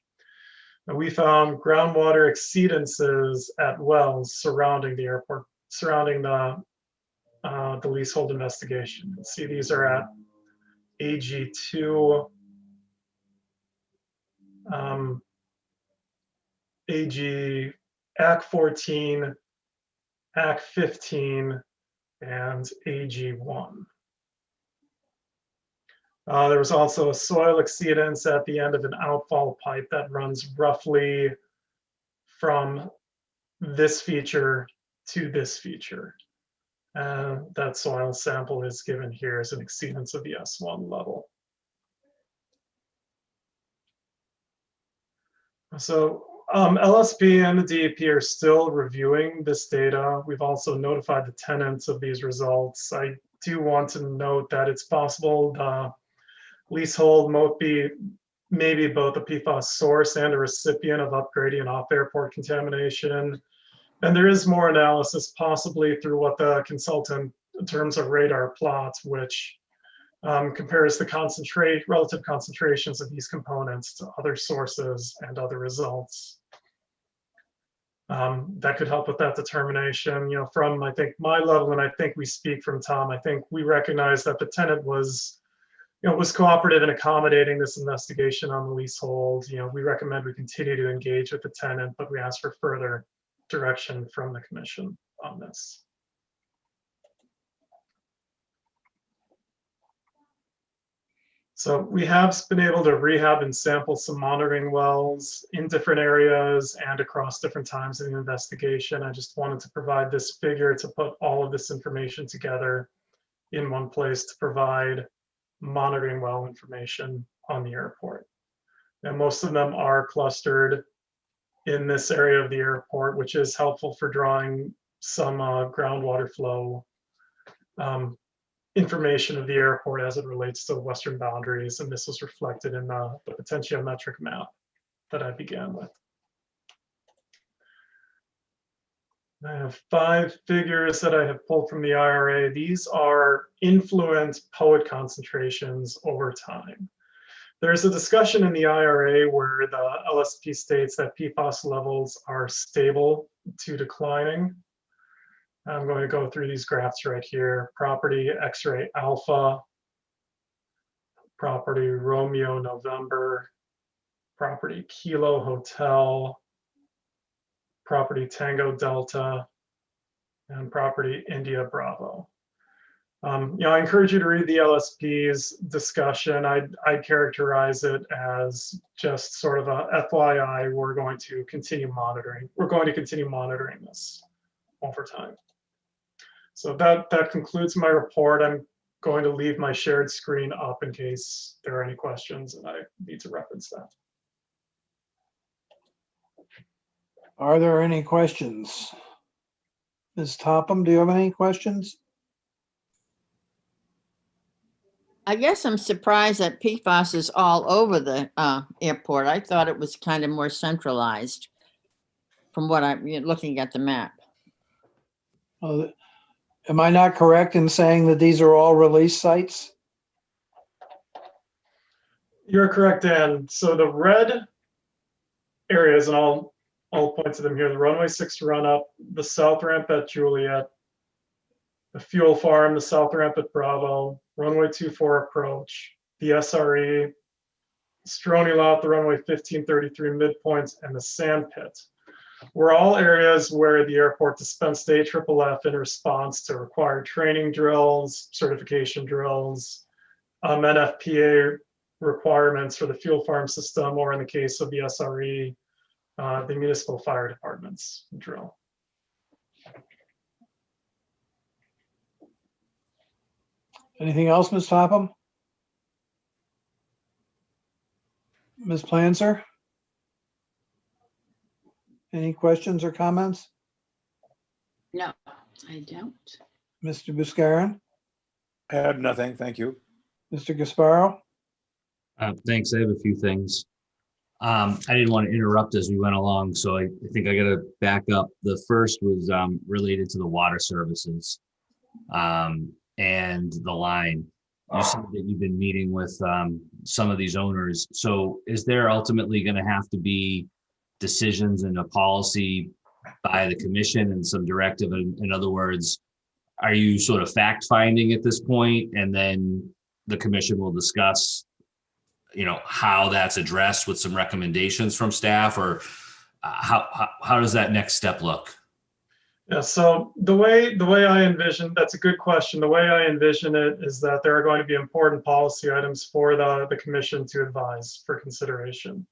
And we found groundwater exceedances at wells surrounding the airport, surrounding the leasehold investigation. See, these are at AG2, AG, AC14, AC15, and AG1. There was also a soil exceedance at the end of an outfall pipe that runs roughly from this feature to this feature. That soil sample is given here as an exceedance of the S1 level. So LSP and the DEP are still reviewing this data. We've also notified the tenants of these results. I do want to note that it's possible the leasehold may be both a PFAS source and a recipient of upgrading and off-airport contamination. And there is more analysis possibly through what the consultant terms of radar plots, which compares the relative concentrations of these components to other sources and other results. That could help with that determination, from, I think, my level, and I think we speak from Tom, I think we recognize that the tenant was cooperative in accommodating this investigation on the leasehold. We recommend we continue to engage with the tenant, but we ask for further direction from the commission on this. So we have been able to rehab and sample some monitoring wells in different areas and across different times in the investigation. I just wanted to provide this figure to put all of this information together in one place to provide monitoring well information on the airport. And most of them are clustered in this area of the airport, which is helpful for drawing some groundwater flow information of the airport as it relates to the western boundaries. And this was reflected in the potentiometric map that I began with. I have 5 figures that I have pulled from the IRA. These are influent POET concentrations over time. There's a discussion in the IRA where the LSP states that PFAS levels are stable to declining. I'm going to go through these graphs right here. Property X-ray Alpha, property Romeo November, property Kilo Hotel, property Tango Delta, and property India Bravo. I encourage you to read the LSP's discussion. I'd characterize it as just sort of a FYI. We're going to continue monitoring. We're going to continue monitoring this over time. So that concludes my report. I'm going to leave my shared screen up in case there are any questions and I need to reference that. Are there any questions? Ms. Topham, do you have any questions? I guess I'm surprised that PFAS is all over the airport. I thought it was kind of more centralized from what I'm looking at the map. Am I not correct in saying that these are all release sites? You're correct, Dan. So the red areas, and I'll point to them here, the runway 6 run up, the south ramp at Juliet, the fuel farm, the south ramp at Bravo, runway 24 approach, the SRE, Stroney Lot, the runway 1533 midpoint, and the sand pit were all areas where the airport dispensed AFFF in response to required training drills, certification drills, NFPA requirements for the fuel farm system, or in the case of the SRE, the municipal fire departments drill. Anything else, Ms. Topham? Ms. Planzer? Any questions or comments? No, I don't. Mr. Buscarin? I have nothing, thank you. Mr. Gasparo? Thanks. I have a few things. I didn't want to interrupt as we went along, so I think I got to back up. The first was related to the water services and the line. You said that you've been meeting with some of these owners. So is there ultimately going to have to be decisions and a policy by the commission and some directive? In other words, are you sort of fact finding at this point, and then the commission will discuss how that's addressed with some recommendations from staff, or how does that next step look? Yeah, so the way I envision, that's a good question. The way I envision it is that there are going to be important policy items for the commission to advise for consideration.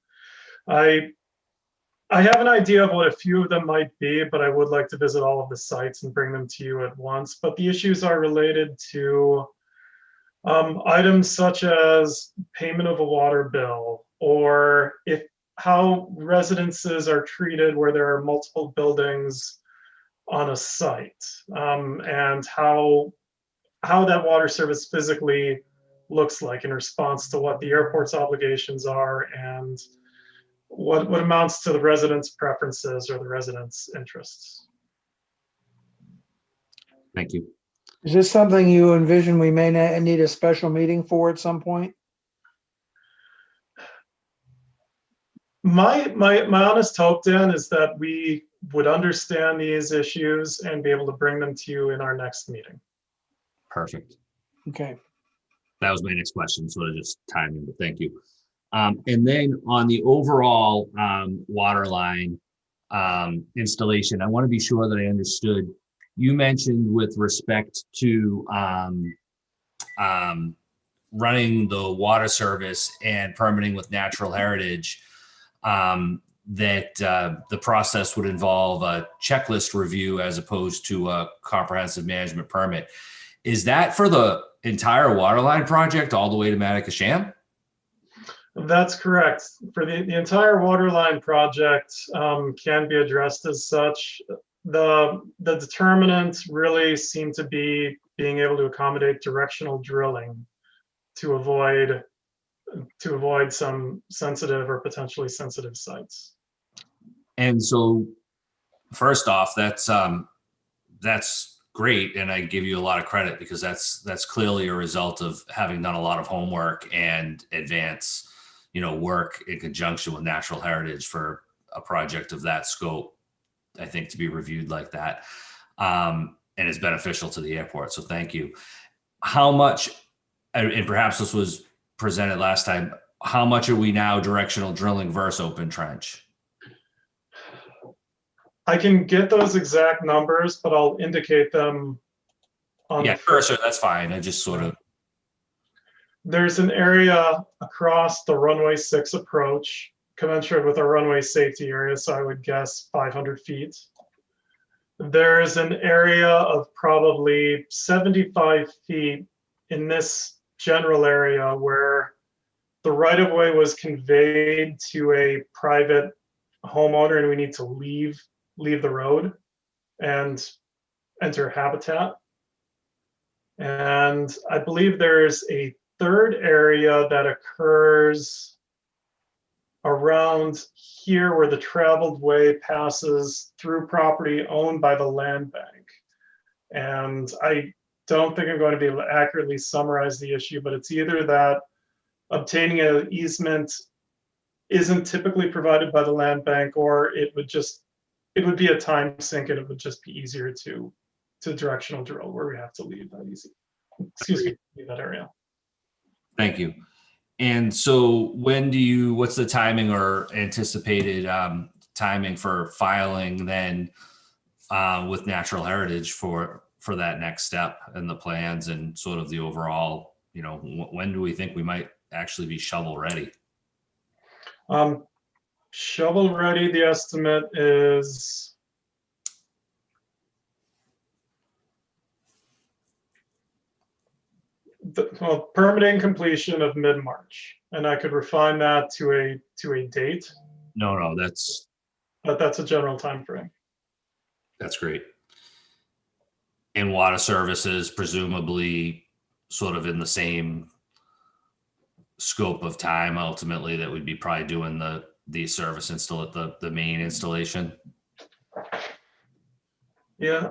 I have an idea of what a few of them might be, but I would like to visit all of the sites and bring them to you at once. But the issues are related to items such as payment of a water bill, or how residences are treated where there are multiple buildings on a site, and how that water service physically looks like in response to what the airport's obligations are and what amounts to the residents' preferences or the residents' interests. Thank you. Is this something you envision we may need a special meeting for at some point? My honest hope, Dan, is that we would understand these issues and be able to bring them to you in our next meeting. Perfect. Okay. That was my next question, sort of just timing, but thank you. And then on the overall water line installation, I want to be sure that I understood. You mentioned with respect to running the water service and permitting with natural heritage, that the process would involve a checklist review as opposed to a comprehensive management permit. Is that for the entire waterline project all the way to Mattakasham? That's correct. For the entire waterline project can be addressed as such. The determinants really seem to be being able to accommodate directional drilling to avoid some sensitive or potentially sensitive sites. And so, first off, that's great, and I give you a lot of credit because that's clearly a result of having done a lot of homework and advance, work in conjunction with natural heritage for a project of that scope. I think to be reviewed like that, and is beneficial to the airport. So thank you. How much, and perhaps this was presented last time, how much are we now directional drilling versus open trench? I can get those exact numbers, but I'll indicate them on Yeah, the first. sure, that's fine. I just sort of. There's an area across the runway 6 approach, commensurate with our runway safety area, so I would guess 500 feet. There's an area of probably 75 feet in this general area where the right-of-way was conveyed to a private homeowner and we need to leave the road and enter habitat. And I believe there's a third area that occurs around here where the traveled way passes through property owned by the land bank. And I don't think I'm going to be able to accurately summarize the issue, but it's either that obtaining an easement isn't typically provided by the land bank, or it would be a time sink and it would just be easier to directional drill where we have to leave that leave that area. Thank you. And so what's the timing or anticipated timing for filing then with natural heritage for that next step and the plans and sort of the overall, when do we think we might actually be shovel ready? Shovel ready, the estimate is permitting completion of mid-March, and I could refine that to a date. No, But that's a general time frame. that's great. And water services presumably sort of in the same scope of time ultimately that we'd be probably doing the service the main installation. Yeah,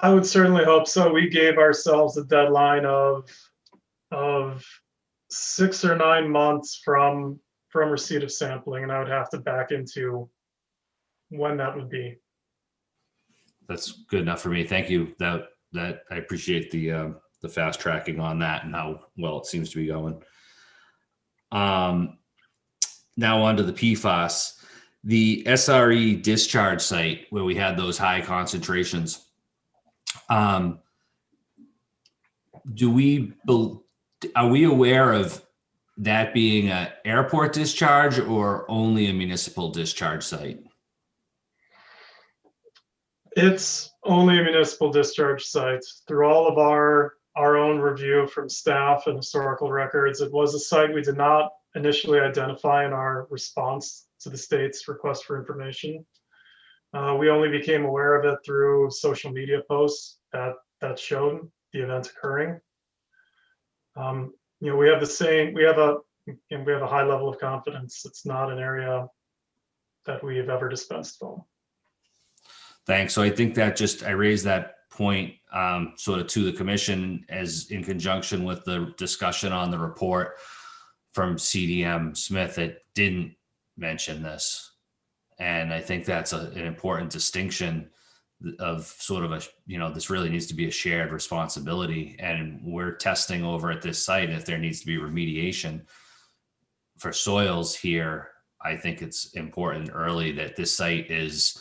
I would certainly hope so. We gave ourselves a deadline of 6 or 9 months from receipt of sampling, and I would have to back into when that would be. That's good enough for me. Thank you. That I appreciate the fast tracking on that and how well it seems to be going. Now on to the PFAS, the SRE discharge site where we had those high concentrations. Are we aware of that being an airport discharge or only a municipal discharge site? It's only a municipal discharge site. Through all of our own review from staff and historical records, it was a site we did not initially identify in our response to the state's request for information. We only became aware of it through social media posts that showed the event occurring. We have a high level of confidence. It's not an area that we have ever dispensed foam. Thanks. So I think that I raised that point sort of to the commission as in conjunction with the discussion on the report from CDM Smith that didn't mention this. And I think that's an important distinction of sort of a, this really needs to be a shared responsibility. And we're testing over at this site. If there needs to be remediation for soils here, I think it's important early that this site is,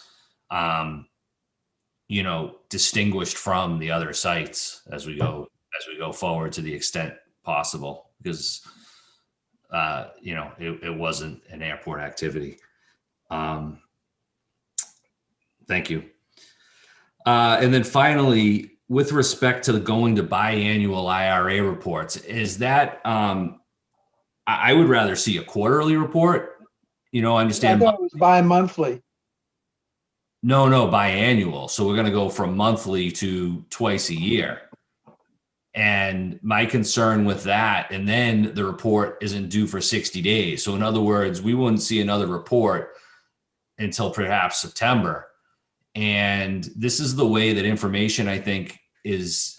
distinguished from the other sites as we go forward to the extent possible, because, it wasn't an airport activity. Thank you. And then finally, with respect to the going to biannual IRA reports, is that, I would rather see a quarterly report, I I understand. thought it was bi-monthly. No, biannual. So we're going to go from monthly to twice a year. And my concern with that, and then the report isn't due for 60 days. So in other words, we wouldn't see another report until perhaps September. And this is the way that information, I think, is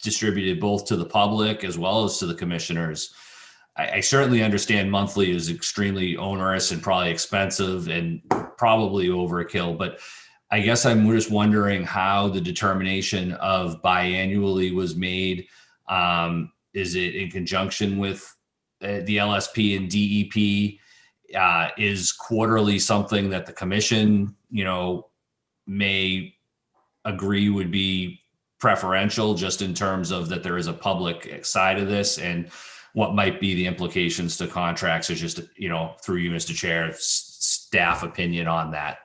distributed both to the public as well as to the commissioners. I certainly understand monthly is extremely onerous and probably expensive and probably overkill, but I guess I'm just wondering how the determination of biannually was made. Is it in conjunction with the LSP and DEP? Is quarterly something that the commission, may agree would be preferential, just in terms of that there is a public side of this, and what might be the implications to contracts, or just, through you, Mr. Chair, staff opinion on that?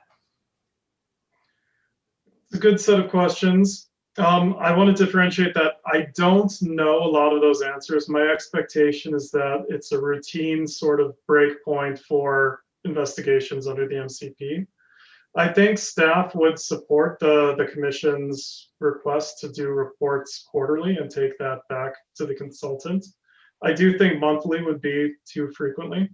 It's a good set of questions. I want to differentiate that I don't know a lot of those answers. My expectation is that it's a routine sort of breakpoint for investigations under the MCP. I think staff would support the commission's request to do reports quarterly and take that back to the consultant. I do think monthly would be too frequently.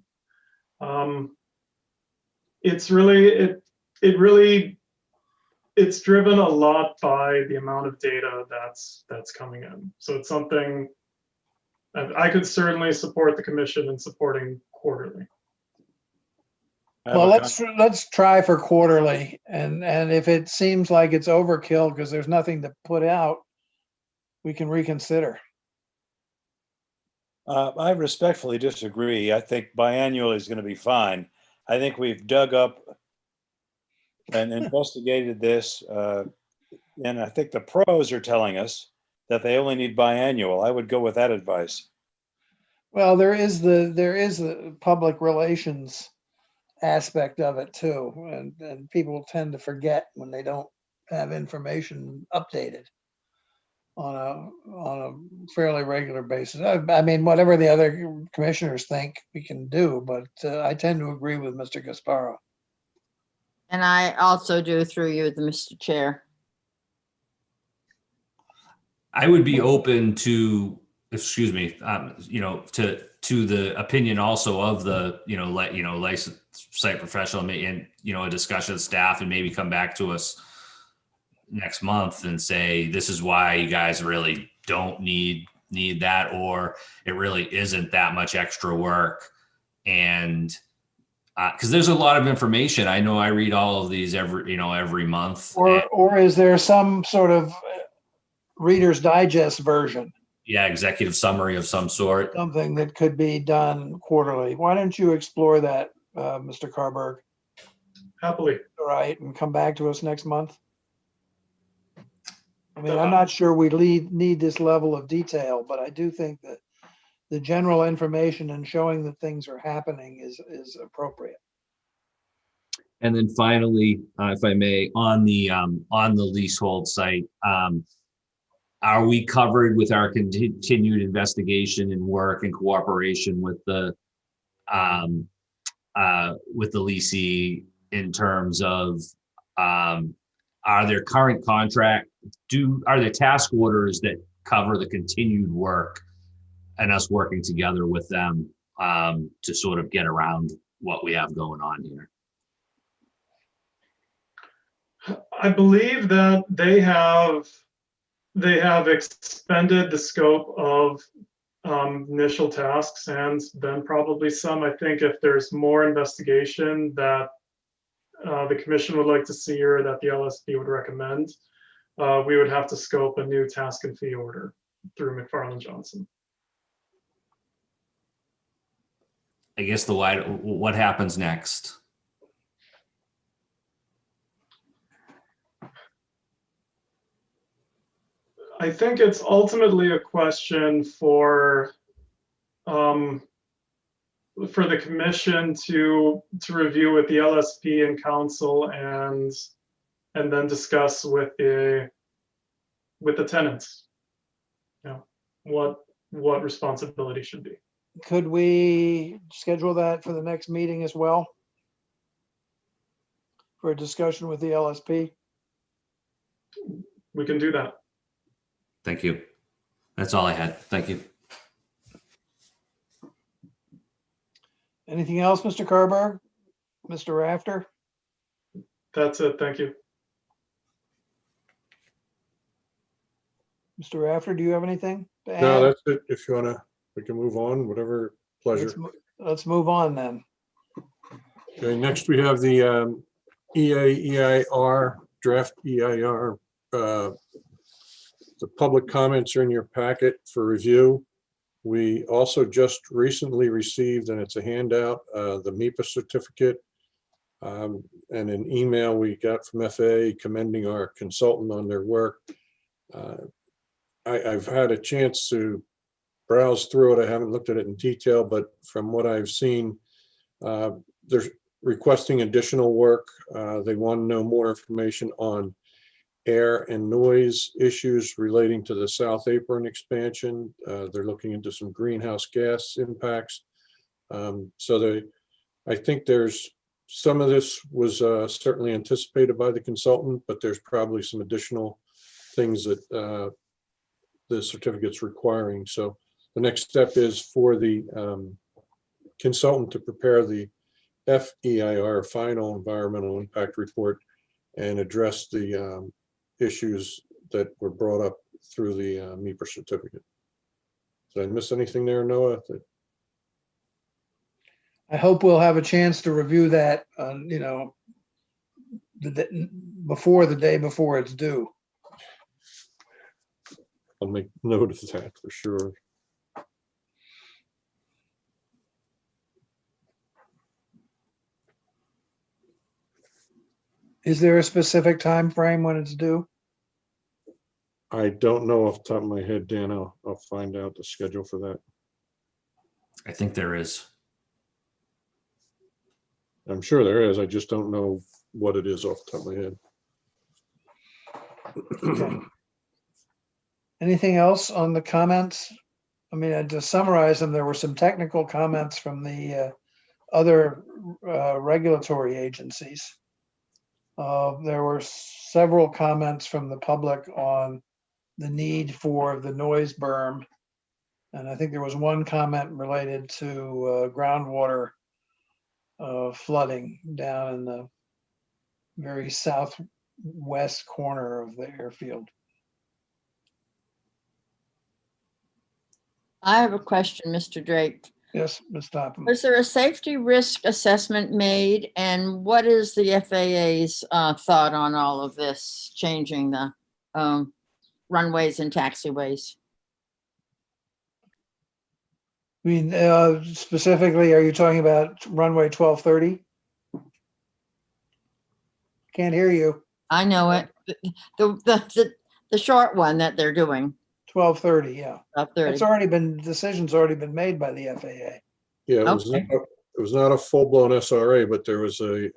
It's driven a lot by the amount of data that's coming in. So it's something I could certainly support the commission in supporting quarterly. Well, let's try for quarterly, and if it seems like it's overkill because there's nothing to put out, we can reconsider. I respectfully disagree. I think biannual is going to be fine. I think we've dug up and investigated this, and I think the pros are telling us that they only need biannual. I would go with that advice. Well, there is the public relations aspect of it too, and people tend to forget when they don't have information updated on a fairly regular basis. I mean, whatever the other commissioners think we can do, but I tend to agree with Mr. Gasparo. And I also do, through you, the Mr. Chair. I would be open to, excuse me, to the opinion also of the, licensed site professional, and, a discussion of staff, and maybe come back to us next month and say, this is why you guys really don't need that, or it really isn't that much extra work. And because there's a lot of information. I know I read all of these every month. Or is there some sort of Reader's Digest version? Yeah, executive summary of some sort. Something that could be done quarterly. Why don't you explore that, Mr. Carberg? Happily. All right, and come back to us next month. I mean, I'm not sure we need this level of detail, but I do think that the general information and showing that things are happening is appropriate. And then finally, if I may, on the leasehold site, are we covered with our continued investigation and work and cooperation with the leasee in terms of, are there current are there task orders that cover the continued work and us working together with them to sort of get around what we have going on here? I believe that they have expended the scope of initial tasks, and then probably some. I think if there's more investigation that the commission would like to see or that the LSP would recommend, we would have to scope a new task and fee order through McFarland Johnson. I guess what happens next? I think it's ultimately a question for the commission to review with the LSP and council and then discuss with the tenants, you know, what responsibility should be. Could we schedule that for the next meeting as well? For a discussion with the LSP? We can do that. Thank you. That's all I had. Thank you. Anything else, Mr. Carberg? Mr. Rafter? That's it. Thank you. Mr. Rafter, do you have anything to add? No, that's it. If you wanna, we can move on, whatever pleasure. Let's move on then. Okay, next we have the EIR, draft EIR. The public comments are in your packet for review. We also just recently received, and it's a handout, the MIPA certificate, and an email we got from FAA commending our consultant on their work. I've had a chance to browse through it. I haven't looked at it in detail, but from what I've seen, they're requesting additional work. They want to know more information on air and noise issues relating to the South Apron expansion. They're looking into some greenhouse gas impacts. I think there's some of this was certainly anticipated by the consultant, but there's probably some additional things that the certificate's requiring. So the next step is for the consultant to prepare the FEIR, final environmental impact report, and address the issues that were brought up through the MIPA certificate. Did I miss anything there, Noah? I hope we'll have a chance to review that, before the day before it's due. I'll make note of that for sure. Is there a specific time frame when it's due? I don't know off the top of my head, Dan. I'll find out the schedule for that. I think there is. I'm sure there is. I just don't know what it is off the top of my head. Okay. Anything else on the comments? I mean, to summarize them, there were some technical comments from the other regulatory agencies. There were several comments from the public on the need for the noise berm. And I think there was one comment related to groundwater flooding down in the very southwest corner of the airfield. I have a question, Mr. Drake. Yes, Ms. Topham. Was there a safety risk assessment made, and what is the FAA's thought on all of this, changing the runways and taxiways? I mean, specifically, are you talking about runway 1230? Can't hear you. I know it. The short one that they're doing. 1230, yeah. Up there. Decision's already been made by the FAA. Yeah, Okay. it was not a full-blown SRA, but there was a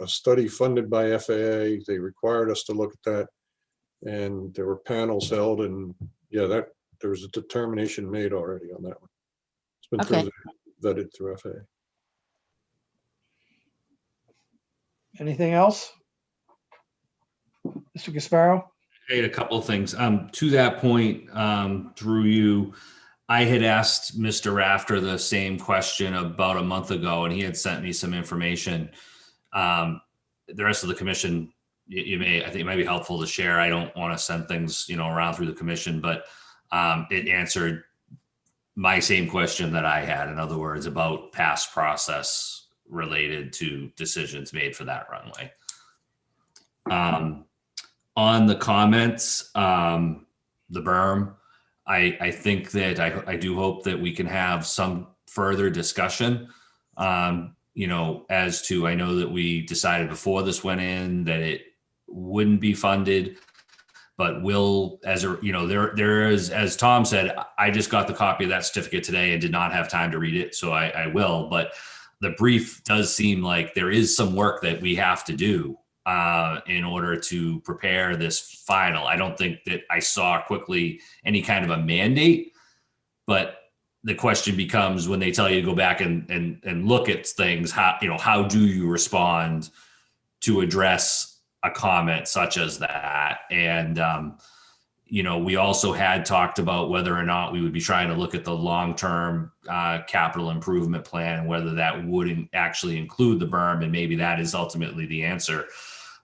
study funded by FAA. They required us to look at that, and there were panels held, and yeah, there was a determination made already on that one. It's been Okay. vetted through FAA. Anything else? Mr. Gasparo? I had a couple of things. To that point, through you, I had asked Mr. Rafter the same question about a month ago, and he had sent me some information. The rest of the commission, I think it might be helpful to share. I don't want to send things, around through the commission, but it answered my same question that I had. In other words, about past process related to decisions made for that runway. On the comments, the berm, I think that I do hope that we can have some further discussion, as to, I know that we decided before this went in that it wouldn't be funded, but will, there is, as Tom said, I just got the copy of that certificate today and did not have time to read it, so I will, but the brief does seem like there is some work that we have to do in order to prepare this final. I don't think that I saw quickly any kind of a mandate, but the question becomes, when they tell you to go back and look at things, how do you respond to address a comment such as that? And, we also had talked about whether or not we would be trying to look at the long-term capital improvement plan, and whether that wouldn't actually include the berm, and maybe that is ultimately the answer.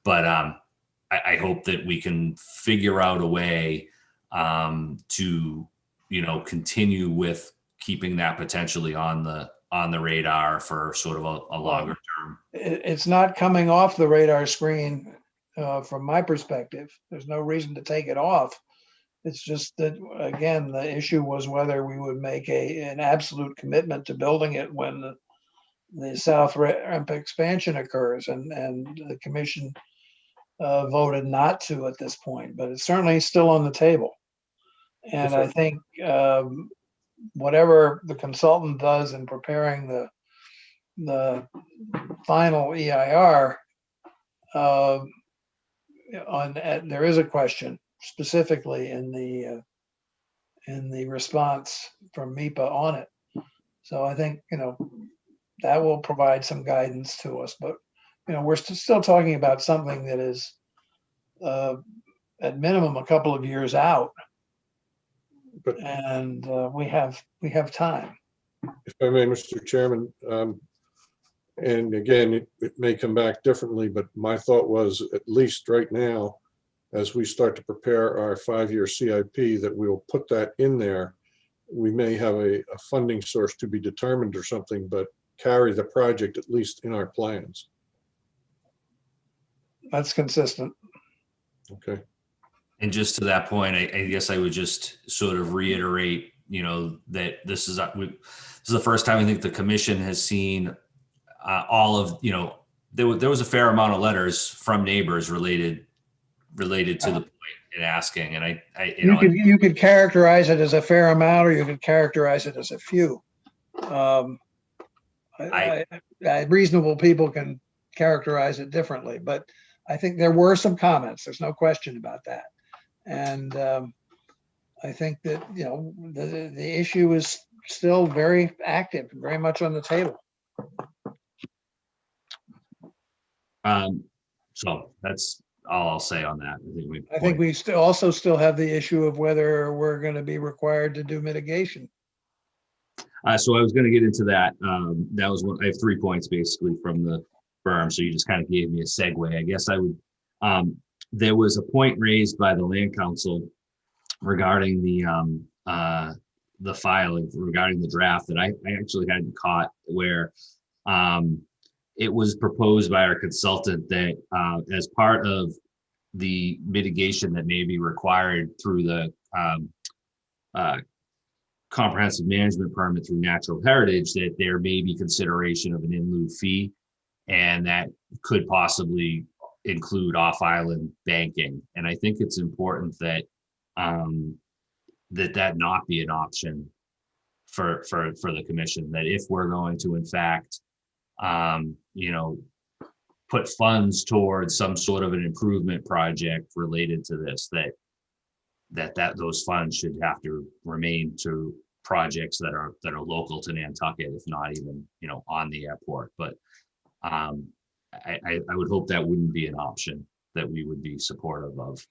But I hope that we can figure out a way to, continue with keeping that potentially on the radar for sort of a longer term. It's not coming off the radar screen from my perspective. There's no reason to take it off. It's just that, again, the issue was whether we would make an absolute commitment to building it when the South Ramp expansion occurs, and the commission voted not to at this point, but it's certainly still on the table. And I think whatever the consultant does in preparing the final EIR, there is a question specifically in the response from MIPA on it. So I think, that will provide some guidance to us, but we're still talking about something that is at minimum a couple of years out. But- And we have time. If I may, Mr. Chairman, and again, it may come back differently, but my thought was, at least right now, as we start to prepare our 5-year CIP, that we will put that in there. We may have a funding source to be determined or something, but carry the project at least in our plans. That's consistent. Okay. And just to that point, I guess I would just sort of reiterate, that this is the first time I think the commission has seen all of, there was a fair amount of letters from neighbors related to the point in asking, and You could characterize it as a fair amount, or you could characterize it as a few. Reasonable people can characterize it differently, but I think there were some comments. There's no question about that. And I think that, the issue is still very active, very much on the table. So that's all I'll say on that. I think we still have the issue of whether we're going to be required to do mitigation. So I was going to get into that. That was I have 3 points basically from the berm. So you just kind of gave me a segue. I guess I would. There was a point raised by the Land Council regarding the filing, regarding the draft, that I actually hadn't caught, where it was proposed by our consultant that as part of the mitigation that may be required through the comprehensive management permit through natural heritage, that there may be consideration of an in lieu fee, and that could possibly include off-island banking. And I think it's important that that not be an option for the commission, that if we're going to in fact put funds towards some sort of an improvement project related to this, that those funds should have to remain to projects that are local to Nantucket, if not even on the airport. But I would hope that wouldn't be an option that we would be supportive of.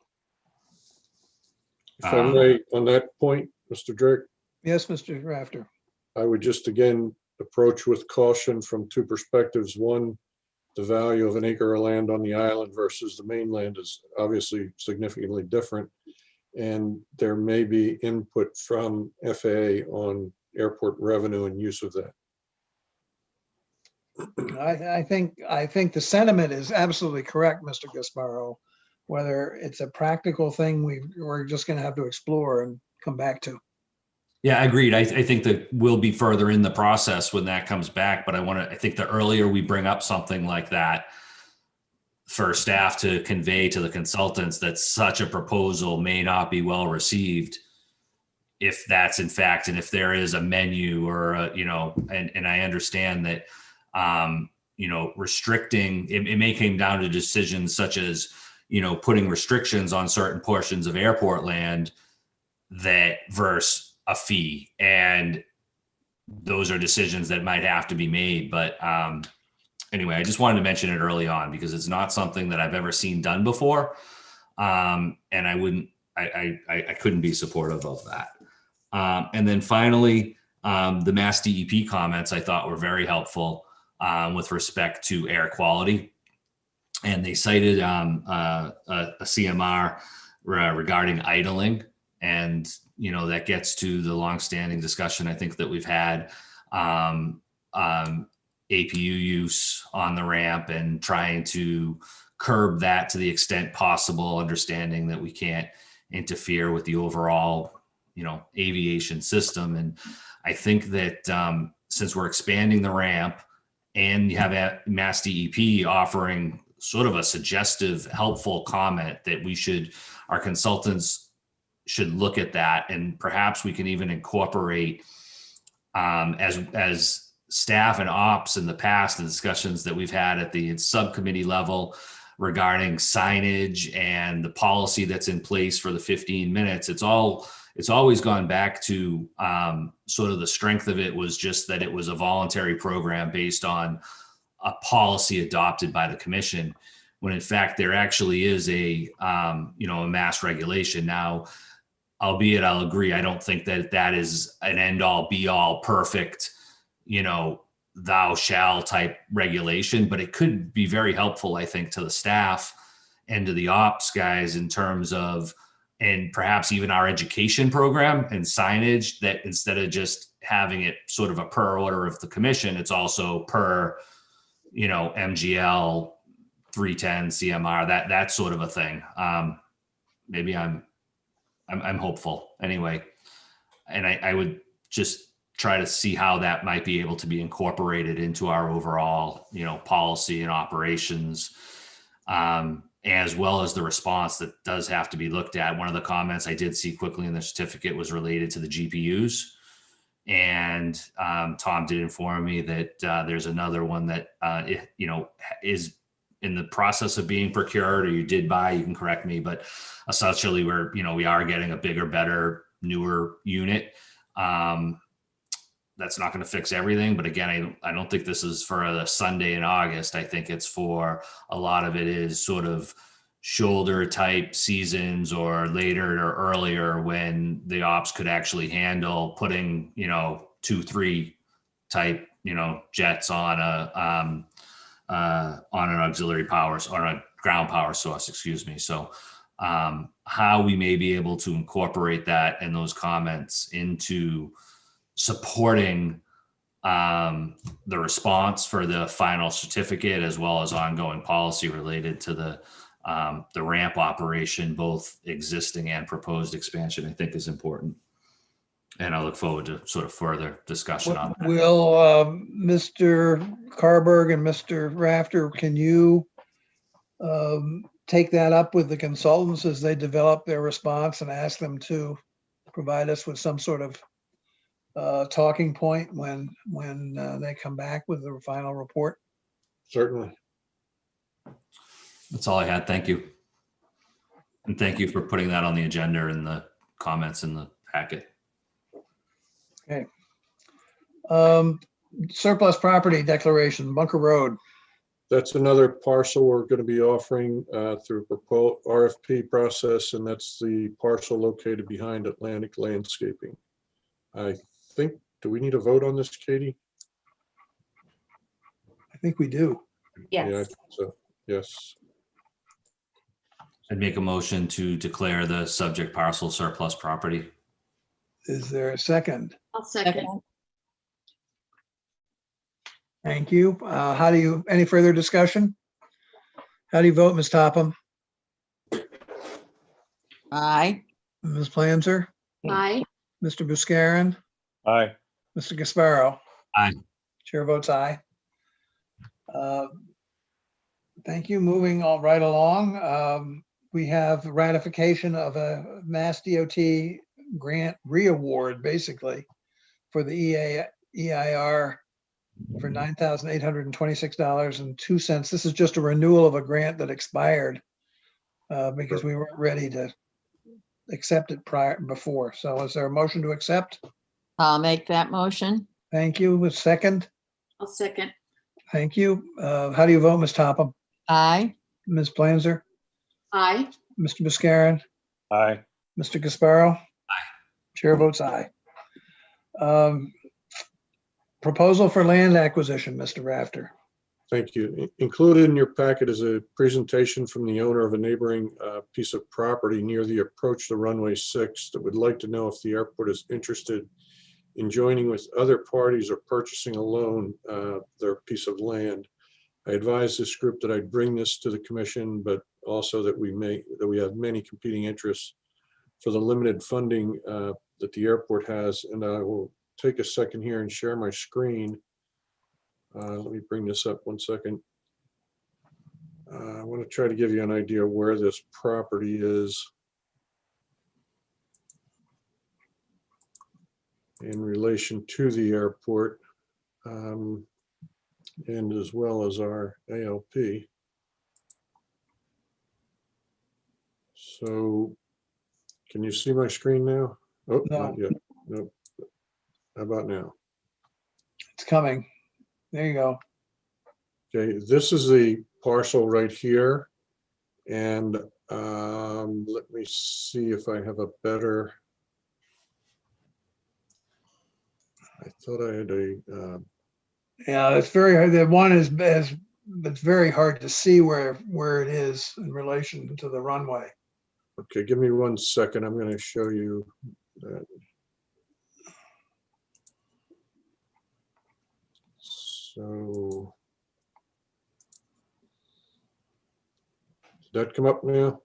If I may, on that point, Mr. Drake, Yes, Mr. Rafter. I would just again approach with caution from two perspectives. One, the value of an acre of land on the island versus the mainland is obviously significantly different. And there may be input from FAA on airport revenue and use of that. I think the sentiment is absolutely correct, Mr. Gasparo. Whether it's a practical thing we're just gonna have to explore and come back to. Yeah, agreed. I think that we'll be further in the process when that comes back, but I think the earlier we bring up something like that for staff to convey to the consultants that such a proposal may not be well received, if that's in fact, and if there is a menu or and I understand that, restricting, it may come down to decisions such as, putting restrictions on certain portions of airport land that versus a fee. And those are decisions that might have to be made. But anyway, I just wanted to mention it early on because it's not something that I've ever seen done before. And I couldn't be supportive of that. And then finally, the Mass DEP comments I thought were very helpful with respect to air quality. And they cited a CMR regarding idling. And, that gets to the longstanding discussion I think that we've had, APU use on the ramp and trying to curb that to the extent possible, understanding that we can't interfere with the overall, aviation system. And I think that since we're expanding the ramp and you have a Mass DEP offering sort of a suggestive, helpful comment that our consultants should look at that, and perhaps we can even incorporate as staff and ops in the past, the discussions that we've had at the subcommittee level regarding signage and the policy that's in place for the 15 minutes. It's always gone back to sort of the strength of it was just that it was a voluntary program based on a policy adopted by the commission, when in fact there actually is a mass regulation. Now, albeit I'll agree, I don't think that is an end all be all perfect, thou shall type regulation, but it could be very helpful, I think, to the staff and to the ops guys in terms of, and perhaps even our education program and signage, that instead of just having it sort of a per order of the commission, it's also per, MGL 310 CMR, that sort of a thing. Maybe I'm hopeful anyway. And I would just try to see how that might be able to be incorporated into our overall, policy and operations, as well as the response that does have to be looked at. One of the comments I did see quickly in the certificate was related to the GPUs. And Tom did inform me that there's another one that, is in the process of being procured, or you did buy, you can correct me, but essentially we are getting a bigger, better, newer unit. That's not going to fix everything. But again, I don't think this is for a Sunday in August. I think it's for a lot of it is sort of shoulder type seasons or later or earlier when the ops could actually handle putting, 2-3 type, jets on an auxiliary power, on a ground power source, excuse me. So how we may be able to incorporate that and those comments into supporting the response for the final certificate, as well as ongoing policy related to the ramp operation, both existing and proposed expansion, I think is important. And I look forward to sort of further discussion on that. Will Mr. Carberg and Mr. Rafter, can you take that up with the consultants as they develop their response and ask them to provide us with some sort of talking point when they come back with the final report? Certainly. That's all I had. Thank you. And thank you for putting that on the agenda and the comments in the packet. Okay. Surplus property declaration, Bunker Road. That's another parcel we're going to be offering through RFP process, and that's the parcel located behind Atlantic Landscaping. I think, do we need a vote on this, Katie? I think we do. Yeah, I Yes. think so. Yes. I'd make a motion to declare the subject parcel surplus property. Is there a second? I'll second. Thank you. Any further discussion? How do you vote, Ms. Topham? Aye. Ms. Planzer? Aye. Mr. Buscarin? Aye. Mr. Gasparo? Aye. Chair votes aye. Uh, Thank you. Moving all right along. We have ratification of a Mass DOT grant reaward, basically, for the EIR for $9,826.02. This is just a renewal of a grant that expired because we weren't ready to accept it before. So is there a motion to accept? I'll make that motion. Thank you. A second? I'll second. Thank you. How do you vote, Ms. Topham? Aye. Ms. Planzer? Aye. Mr. Buscarin? Aye. Mr. Gasparo? Chair votes aye. Proposal for land acquisition, Mr. Rafter. Thank you. Included in your packet is a presentation from the owner of a neighboring piece of property near the approach to runway 6 that would like to know if the airport is interested in joining with other parties or purchasing alone their piece of land. I advised this group that I'd bring this to the commission, but also that we have many competing interests for the limited funding that the airport has. And I will take a second here and share my screen. Let me bring this up one second. I want to try to give you an idea of where this property is in relation to the airport, and as well as our ALP. So can you see my screen now? Oh, No. not yet. Nope. How about now? It's coming. There you go. Okay, this is the parcel right here. And let me see if I have a better. I thought I had a, Yeah, it's very hard. The one is, it's very hard to see where it is in relation to the runway. okay, give me 1 second. I'm going to show you that. So, did that come up now?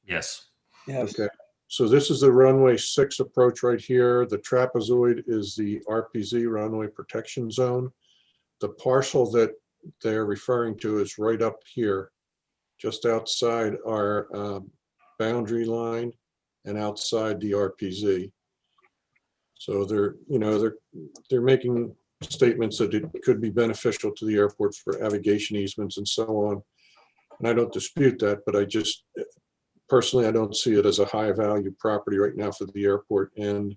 Yes. Yes. Okay, so this is the runway 6 approach right here. The trapezoid is the RPZ, runway protection zone. The parcel that they're referring to is right up here, just outside our boundary line and outside the RPZ. So they're making statements that it could be beneficial to the airport for navigation easements and so on. And I don't dispute that, but personally, I don't see it as a high value property right now for the airport. And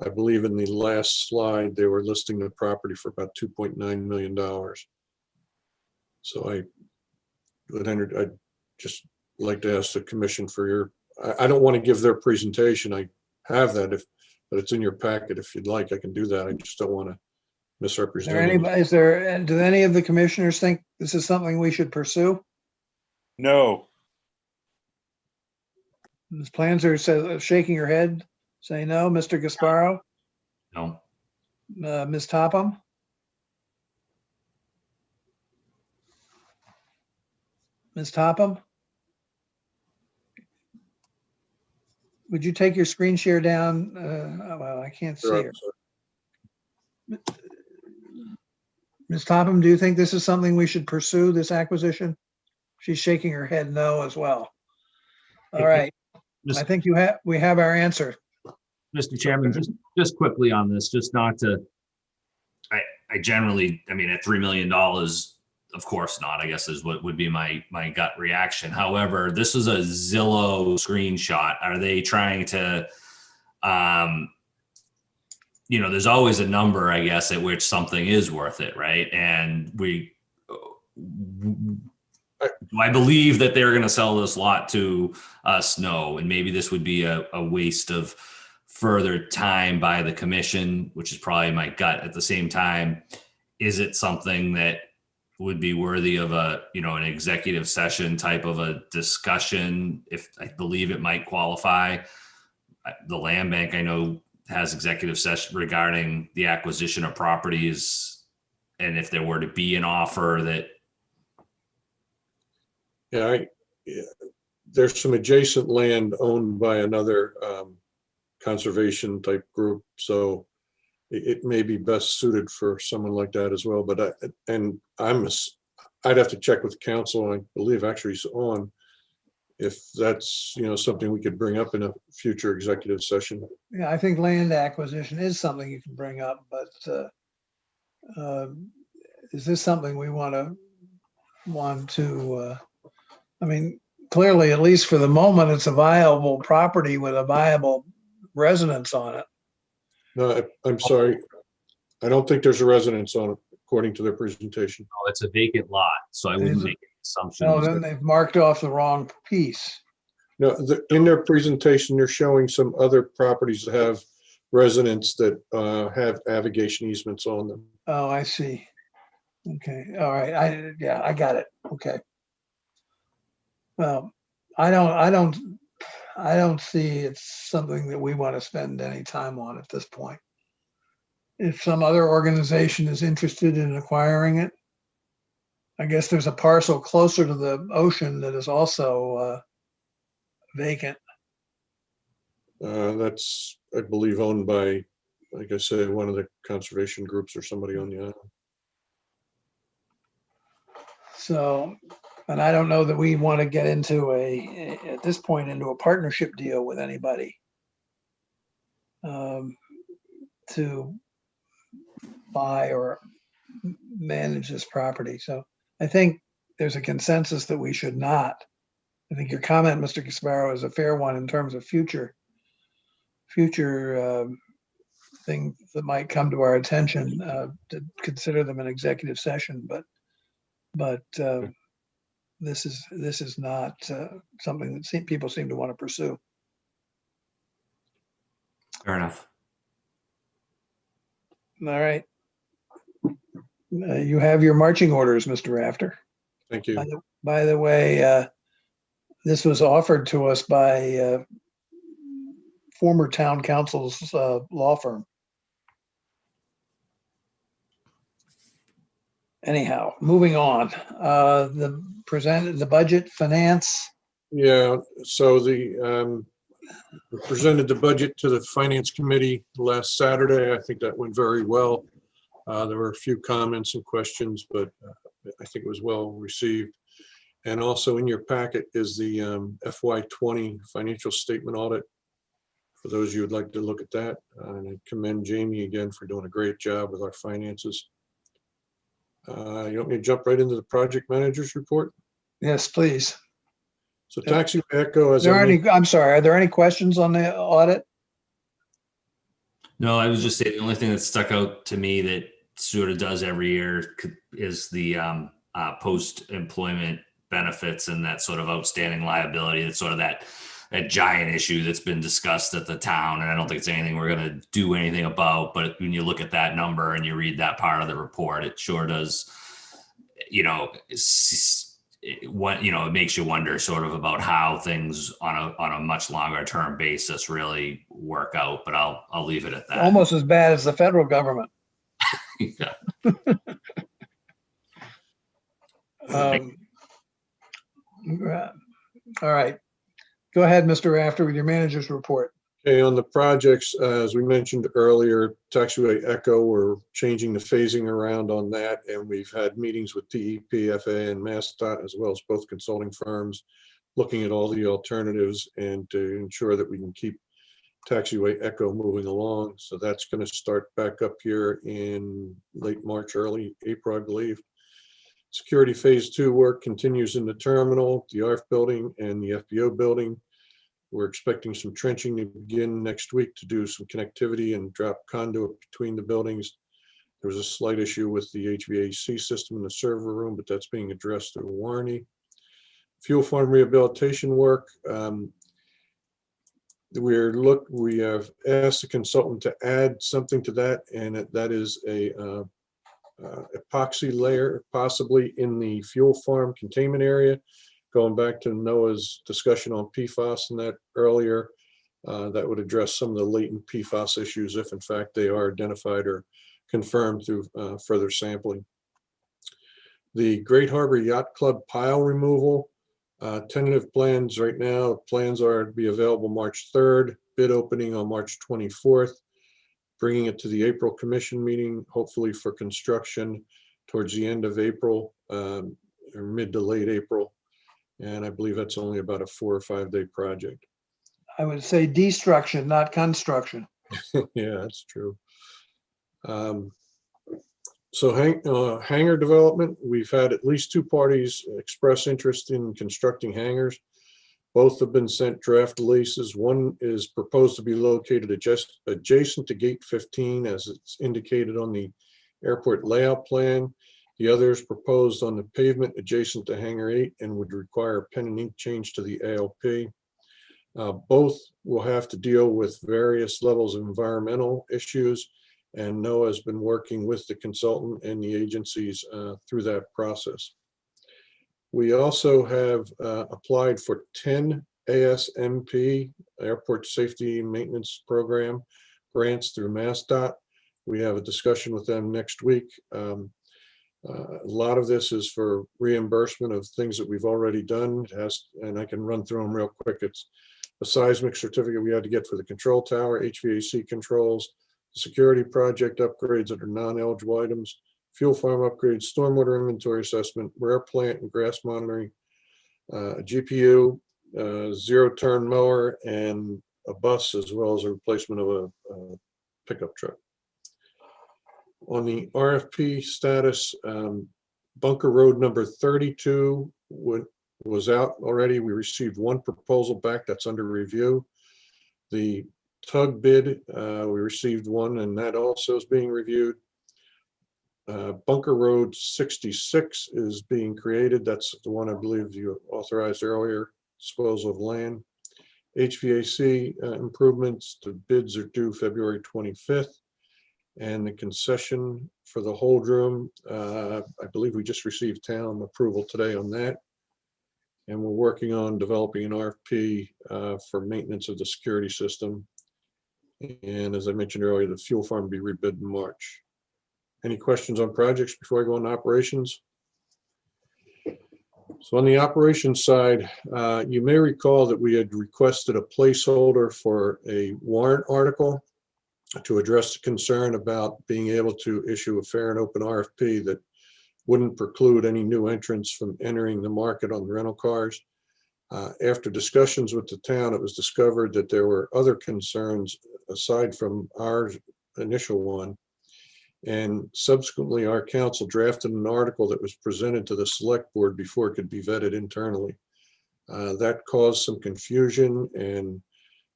I believe in the last slide, they were listing the property for about $2.9 million. So I'd just like to ask the commission for your, I don't want to give their presentation. I have that, but it's in your packet. If you'd like, I can do that. I just don't want to Is there misrepresent. anybody, do any of the commissioners think this is something we should pursue? No. Ms. Planzer says, shaking her head, say no. Mr. Gasparo? No. Ms. Topham? Ms. Topham? Would you take your screen share down? Well, I can't see her. Ms. Topham, do you think this is something we should pursue, this acquisition? She's shaking her head no as well. All right. I think we have our answer. Mr. Chairman, just quickly on this, just not to, I generally, I mean, at $3 million, of course not, I guess is what would be my gut reaction. However, this is a Zillow screenshot. Are they trying to, there's always a number, I guess, at which something is worth it, right? And I believe that they're going to sell this lot to us? No. And maybe this would be a waste of further time by the commission, which is probably my gut. At the same time, is it something that would be worthy of an executive session type of a discussion? If I believe it might qualify. The land bank, I know, has executive session regarding the acquisition of properties and if there were to be an offer that, Yeah, there's some adjacent land owned by another conservation type group, so it may be best suited for someone like that as well. But I'd have to check with council. I believe actually he's on, if that's, something we could bring up in a future executive session. Yeah, I think land acquisition is something you can bring up, but is this something we want to, I mean, clearly, at least for the moment, it's a viable property with a viable residence on it. No, I'm sorry. I don't think there's a residence on it, according to their presentation. oh, it's a vacant lot, so I wouldn't Is it? make No, assumptions. then they've marked off the wrong piece. No, in their presentation, they're showing some other properties that have residents that have navigation easements on them. Oh, I see. Okay, all right. I got it. Okay. Well, I don't see it's something that we want to spend any time on at this point. If some other organization is interested in acquiring it, I guess there's a parcel closer to the ocean that is also vacant. That's, I believe, owned by, like I said, one of the conservation groups or somebody on the island. So, and I don't know that we want to get into at this point, into a partnership deal with anybody to buy or manage this property. So I think there's a consensus that we should not. I think your comment, Mr. Casparo, is a fair one in terms of future things that might come to our attention, to consider them an executive session. But this is not something that people seem to want to pursue. Fair enough. All right. You have your marching orders, Mr. Rafter. Thank you. By the way, this was offered to us by former town council's law firm. Anyhow, moving on. The budget finance. Yeah, so we presented the budget to the finance committee last Saturday. I think that went very well. There were a few comments and questions, but I think it was well received. And also in your packet is the FY20 financial statement audit. For those of you who'd like to look at that, and I commend Jamie again for doing a great job with our finances. You want me to jump right into the project manager's report? Yes, please. So Taxi Echo, as I'm sorry, are there any questions on the audit? No, I was just saying the only thing that stuck out to me that sort of does every year is the post-employment benefits and that sort of outstanding liability. That's sort of that giant issue that's been discussed at the town. And I don't think it's anything we're going to do anything about. But when you look at that number and you read that part of the report, it sure does, it makes you wonder sort of about how things on a much longer term basis really work out. But I'll leave it at that. Almost as bad as the federal government. Yeah. All right. Go ahead, Mr. Rafter, with your manager's report. Okay, on the projects, as we mentioned earlier, Taxiway Echo, we're changing the phasing around on that, and we've had meetings with DEP, FAA, and MassDOT, as well as both consulting firms, looking at all the alternatives and to ensure that we can keep Taxiway Echo moving along. So that's going to start back up here in late March, early April, I believe. Security phase 2 work continues in the terminal, the ARF building, and the FBO building. We're expecting some trenching to begin next week to do some connectivity and drop conduit between the buildings. There was a slight issue with the HVAC system in the server room, but that's being addressed through warranty. Fuel farm rehabilitation work. We have asked the consultant to add something to that, and that is a epoxy layer, possibly in the fuel farm containment area. Going back to Noah's discussion on PFAS and that earlier, that would address some of the latent PFAS issues if in fact they are identified or confirmed through further sampling. The Great Harbor Yacht Club pile removal, tentative plans right now, plans are to be available March 3rd, bid opening on March 24th, bringing it to the April commission meeting, hopefully for construction towards the end of April, or mid to late April. And I believe that's only about a 4 or 5 day project. I would say destruction, not construction. Yeah, that's true. So hangar development, we've had at least 2 parties express interest in constructing hangars. Both have been sent draft leases. One is proposed to be located adjacent to Gate 15 as it's indicated on the airport layout plan. The other is proposed on the pavement adjacent to Hangar 8 and would require a pen and ink change to the ALP. Both will have to deal with various levels of environmental issues, and NOAA has been working with the consultant and the agencies through that process. We also have applied for 10 ASMP, Airport Safety and Maintenance Program, grants through MassDOT. We have a discussion with them next week. A lot of this is for reimbursement of things that we've already done. And I can run through them real quick. It's a seismic certificate we had to get for the control tower, HVAC controls, security project upgrades that are non-eligible items, fuel farm upgrades, stormwater inventory assessment, rare plant and grass monitoring, GPU, zero-turn mower, and a bus, as well as a replacement of a pickup truck. On the RFP status, Bunker Road number 32 was out already. We received 1 proposal back that's under review. The tug bid, we received 1, and that also is being reviewed. Bunker Road 66 is being created. That's the one I believe you authorized earlier, disposal of land. HVAC improvements, the bids are due February 25th. And the concession for the hold room, I believe we just received town approval today on that. And we're working on developing an RFP for maintenance of the security system. And as I mentioned earlier, the fuel farm will be rebid in March. Any questions on projects before I go on to operations? So on the operations side, you may recall that we had requested a placeholder for a warrant article to address the concern about being able to issue a fair and open RFP that wouldn't preclude any new entrants from entering the market on the rental cars. After discussions with the town, it was discovered that there were other concerns aside from our initial one. And subsequently, our council drafted an article that was presented to the select board before it could be vetted internally. That caused some confusion and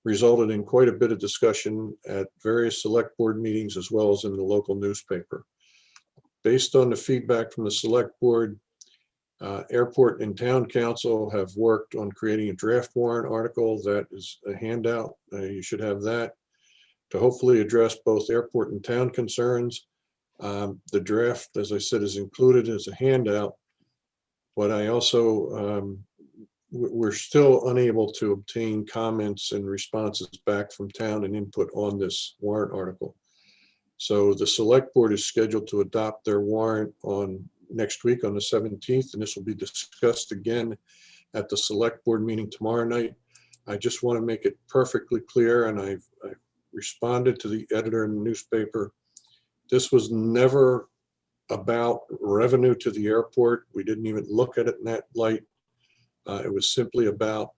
resulted in quite a bit of discussion at various select board meetings as well as in the local newspaper. Based on the feedback from the select board, airport and town council have worked on creating a draft warrant article that is a handout. You should have that to hopefully address both airport and town concerns. The draft, as I said, is included as a handout, but I also, we're still unable to obtain comments and responses back from town and input on this warrant article. So the select board is scheduled to adopt their warrant on next week on the 17th, and this will be discussed again at the select board meeting tomorrow night. I just want to make it perfectly clear, and I've responded to the editor in the newspaper. This was never about revenue to the airport. We didn't even look at it in that light. It was simply about,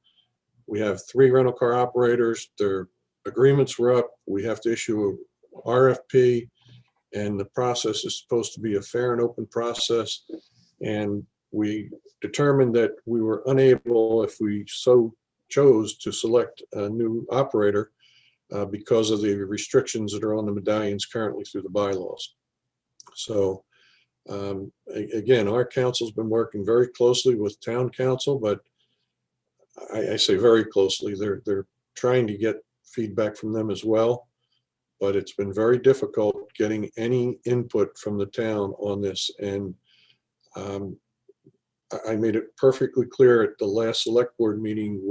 we have 3 rental car operators, their agreements were up, we have to issue a RFP, and the process is supposed to be a fair and open process. And we determined that we were unable, if we so chose, to select a new operator because of the restrictions that are on the medallions currently through the bylaws. So again, our council's been working very closely with town council, but I say very closely. They're trying to get feedback from them as well, but it's been very difficult getting any input from the town on this. And I made it perfectly clear at the last select board meeting,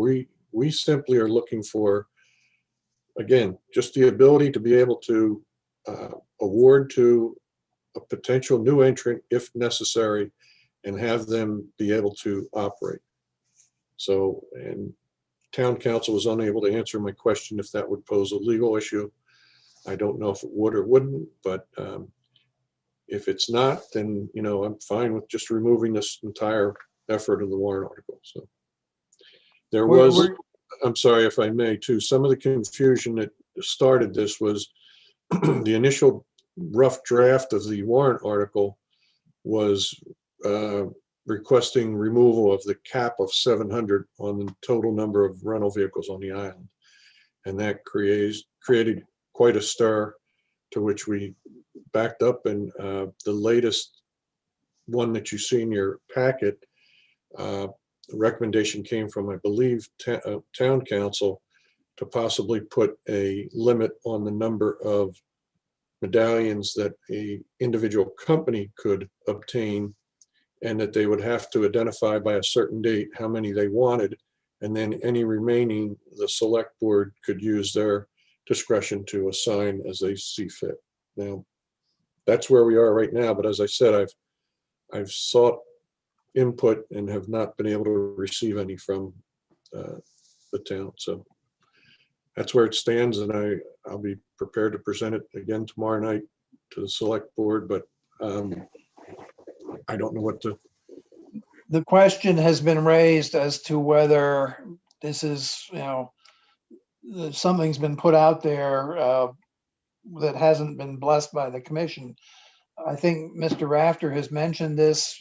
we simply are looking for, again, just the ability to be able to award to a potential new entrant if necessary and have them be able to operate. So, and town council was unable to answer my question if that would pose a legal issue. I don't know if it would or wouldn't, but if it's not, then, you know, I'm fine with just removing this entire effort of the warrant article. So there We're- was, we're- I'm sorry if I may too, some of the confusion that started this was the initial rough draft of the warrant article was requesting removal of the cap of 700 on the total number of rental vehicles on the island. And that created quite a stir, to which we backed up. And the latest one that you see in your packet, the recommendation came from, I believe, town council to possibly put a limit on the number of medallions that a individual company could obtain, and that they would have to identify by a certain date how many they wanted, and then any remaining, the select board could use their discretion to assign as they see fit. Now, that's where we are right now, but as I said, I've sought input and have not been able to receive any from the town. So that's where it stands, and I'll be prepared to present it again tomorrow night to the select board, but I don't know what to. The question has been raised as to whether this is, you know, something's been put out there that hasn't been blessed by the commission. I think Mr. Rafter has mentioned this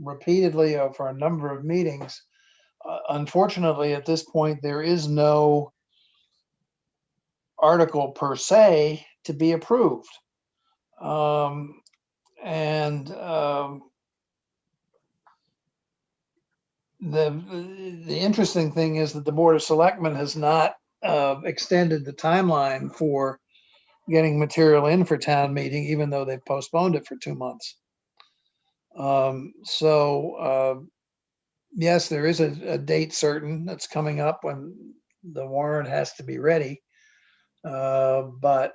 repeatedly for a number of meetings. Unfortunately, at this point, there is no article per se to be approved. The interesting thing is that the Board of Selectmen has not extended the timeline for getting material in for town meeting, even though they've postponed it for 2 months. Yes, there is a date certain that's coming up when the warrant has to be ready. But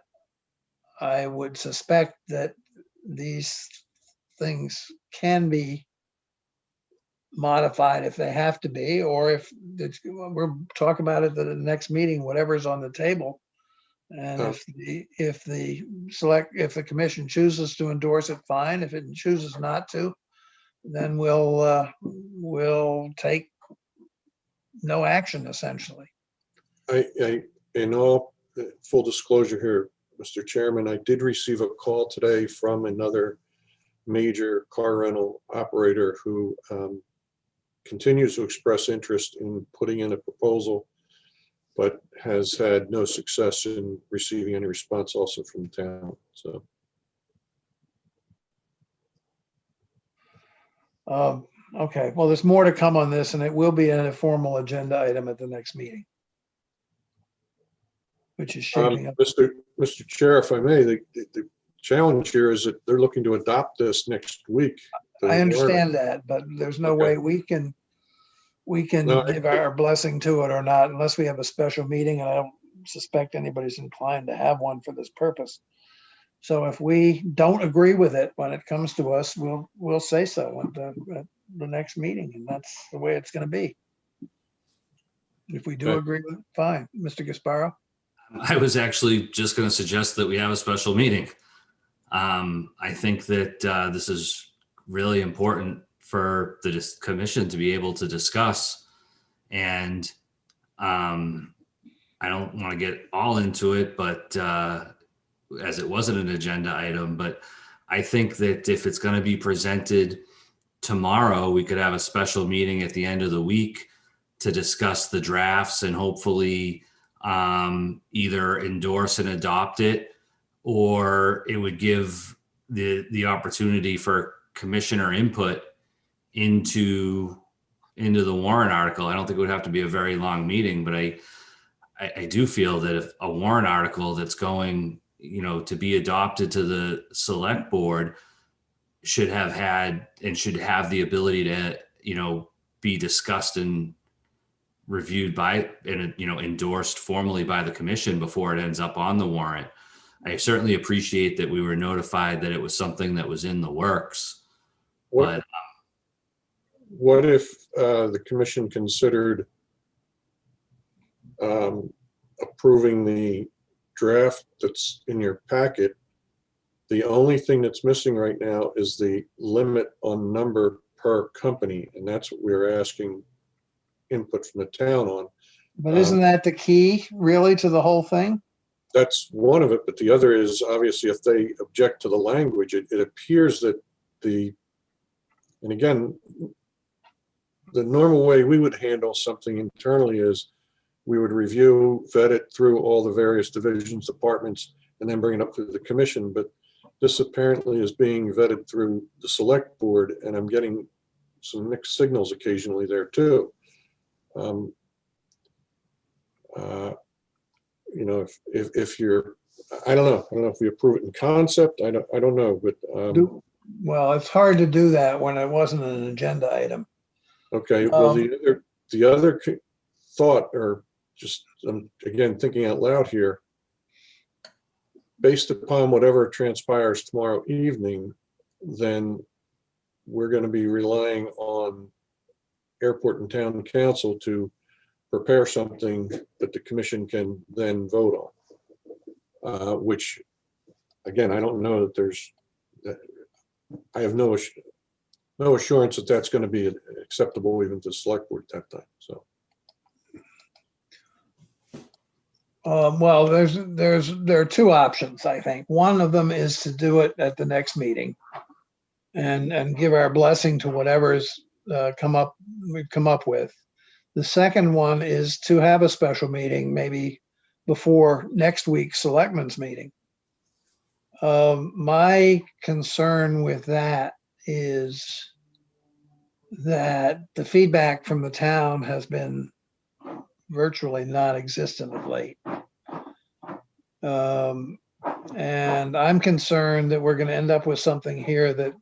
I would suspect that these things can be modified if they have to be, or if we'll talk about it at the next meeting, whatever's on the table. And if the commission chooses to endorse it, fine. If it chooses not to, then we'll take no action, essentially. In all full disclosure here, Mr. Chairman, I did receive a call today from another major car rental operator who continues to express interest in putting in a proposal, but has had no success in receiving any response also from the town. So Okay, well, there's more to come on this, and it will be a formal agenda item at the next meeting, which is shaping up. Mr. Chair, if I may, the challenge here is that they're looking to adopt this next week. I understand that, but there's no way we can No, give our blessing to it or not unless we have a special meeting, and I don't suspect anybody's inclined to have one for this purpose. So if we don't agree with it when it comes to us, we'll say so at the next meeting, and that's the way it's going to be. If we do Okay. agree with it, fine. Mr. Gasparo? I was actually just going to suggest that we have a special meeting. I think that this is really important for the commission to be able to discuss. And I don't want to get all into it, but as it wasn't an agenda item, but I think that if it's going to be presented tomorrow, we could have a special meeting at the end of the week to discuss the drafts and hopefully either endorse and adopt it, or it would give the opportunity for commissioner input into the warrant article. I don't think it would have to be a very long meeting, but I do feel that if a warrant article that's going, to be adopted to the select board should have had and should have the ability to, be discussed and reviewed by and, endorsed formally by the commission before it ends up on the warrant. I certainly appreciate that we were notified that it was something that was in the works. What, But what if the commission considered approving the draft that's in your packet? The only thing that's missing right now is the limit on number per company, and that's what we're asking input from the town on. But isn't that the key really to the whole thing? That's one of it, but the other is obviously if they object to the language, it appears that and again, the normal way we would handle something internally is we would review, vet it through all the various divisions, departments, and then bring it up to the commission. But this apparently is being vetted through the select board, and I'm getting some mixed signals occasionally there too. You know, if you're, I don't know if we approve it in concept, I don't know, but Well, it's hard to do that when it wasn't an agenda item. okay. Well, the other thought, or just again thinking out loud here, based upon whatever transpires tomorrow evening, then we're going to be relying on airport and town council to prepare something that the commission can then vote on, which again, I don't know that I have no assurance that that's going to be acceptable even to the select board at that time. So. Well, there are two options, I think. One of them is to do it at the next meeting and give our blessing to whatever's we've come up with. The second one is to have a special meeting, maybe before next week's selectmen's meeting. My concern with that is that the feedback from the town has been virtually non-existent of late. And I'm concerned that we're going to end up with something here that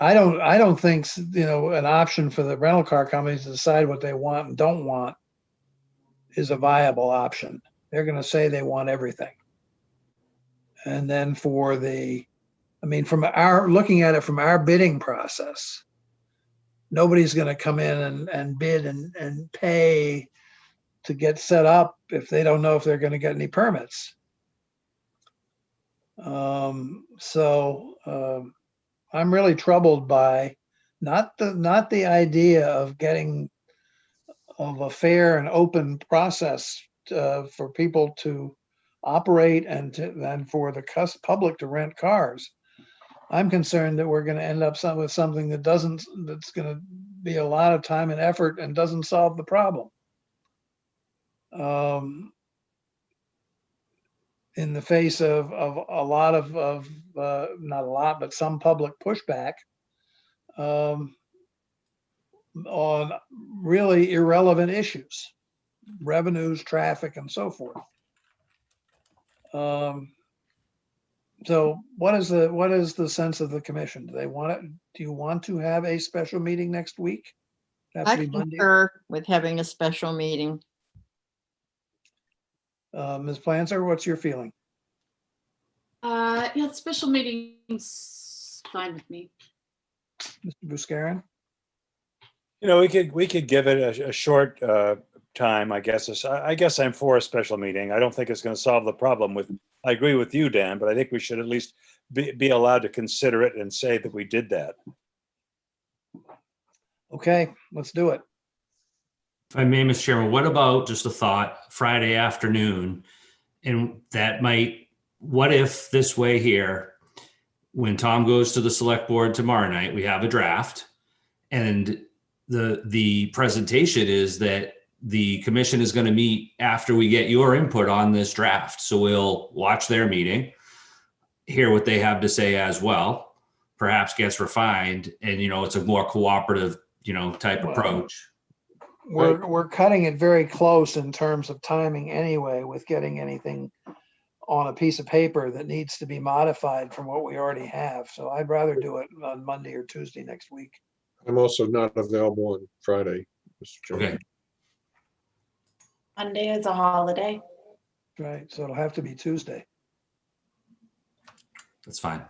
I don't think, an option for the rental car companies to decide what they want and don't want is a viable option. They're going to say they want everything. And then from looking at it from our bidding process, nobody's going to come in and bid and pay to get set up if they don't know if they're going to get any permits. I'm really troubled by not the idea of a fair and open process for people to operate and for the public to rent cars. I'm concerned that we're going to end up with something that's going to be a lot of time and effort and doesn't solve the problem. In the face of a lot of not a lot, but some public pushback on really irrelevant issues, revenues, traffic, and so forth. So what is the sense of the commission? Do you want to have a special meeting next week? I concur with having a special meeting. Ms. Planzer, what's your feeling? Yeah, special meeting's fine with me. Mr. Buscarin? We could give it a short time, I guess. I guess I'm for a special meeting. I don't think it's going to solve the problem I agree with you, Dan, but I think we should at least be allowed to consider it and say that we did that. Okay, let's do it. if I may, Mr. Chairman, what about just a thought, Friday afternoon? And what if this way here, when Tom goes to the select board tomorrow night, we have a draft, and the presentation is that the commission is going to meet after we get your input on this draft. So we'll watch their meeting, hear what they have to say as well, perhaps gets refined, and it's a more cooperative, type approach. We're cutting it very close in terms of timing anyway, with getting anything on a piece of paper that needs to be modified from what we already have. So I'd rather do it on Monday or Tuesday next week. I'm also not available on Friday, Mr. Chairman. Okay. Monday is a holiday. Right, so it'll have to be Tuesday. That's fine.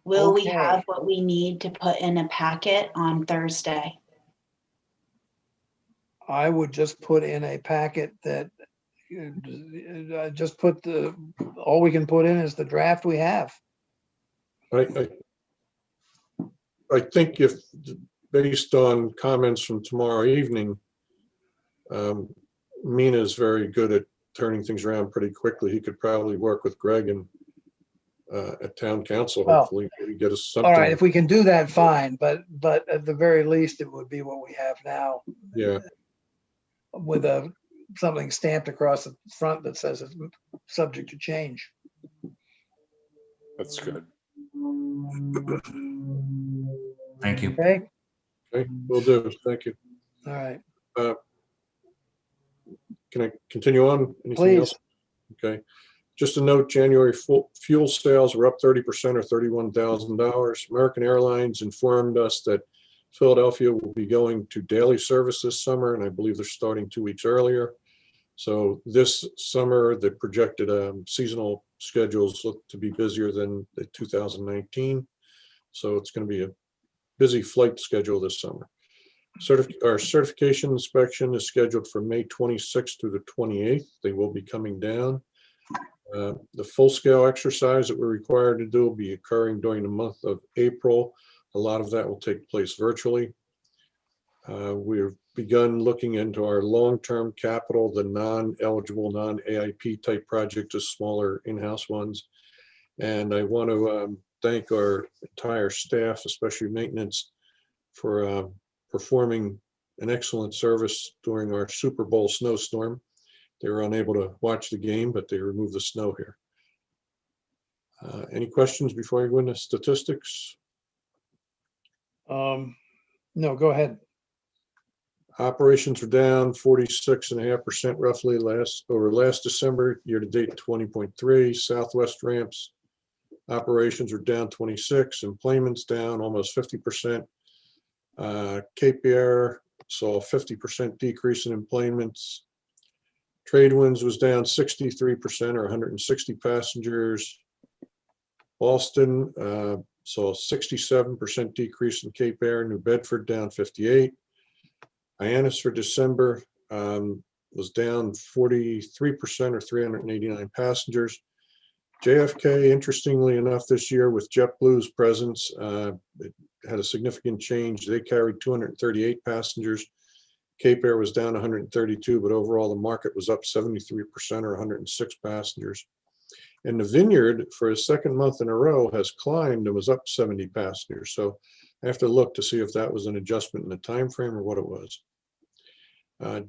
Will we Okay. have what we need to put in a packet on Thursday? I would just put in a packet that, just put all we can put in is the draft we have. I think if, based on comments from tomorrow evening, Mina is very good at turning things around pretty quickly. He could probably work with Greg and at town council, Well, hopefully, maybe get us All right, something. if we can do that, fine, but at the very least, it would be what we have now Yeah, with something stamped across the front that says it's subject to change. That's good. Thank you. Okay, okay, will do. Thank you. all right, Can I continue on? Anything else? please. Okay. Just a note, January fuel sales were up 30% or $31,000. American Airlines informed us that Philadelphia will be going to daily service this summer, and I believe they're starting 2 weeks earlier. So this summer, the projected seasonal schedules look to be busier than the 2019. So it's going to be a busy flight schedule this summer. Our certification inspection is scheduled for May 26th through the 28th. They will be coming down. The full-scale exercise that we're required to do will be occurring during the month of April. A lot of that will take place virtually. We've begun looking into our long-term capital, the non-eligible, non-AIP type projects, the smaller in-house ones. And I want to thank our entire staff, especially maintenance, for performing an excellent service during our Super Bowl snowstorm. They were unable to watch the game, but they removed the snow here. Any questions before I go into statistics? No, go ahead. Operations are down 46.5% roughly over last December, year to date 20.3. Southwest ramps operations are down 26, employment's down almost 50%. Cape Air saw a 50% decrease in employments. Trade winds was down 63% or 160 passengers. Boston saw a 67% decrease in Cape Air. New Bedford down 58. Hyannis for December was down 43% or 389 passengers. JFK, interestingly enough, this year with JetBlue's presence, it had a significant change. They carried 238 passengers. Cape Air was down 132, but overall the market was up 73% or 106 passengers. And the Vineyard, for a second month in a row, has climbed and was up 70 passengers. So I have to look to see if that was an adjustment in the time frame or what it was.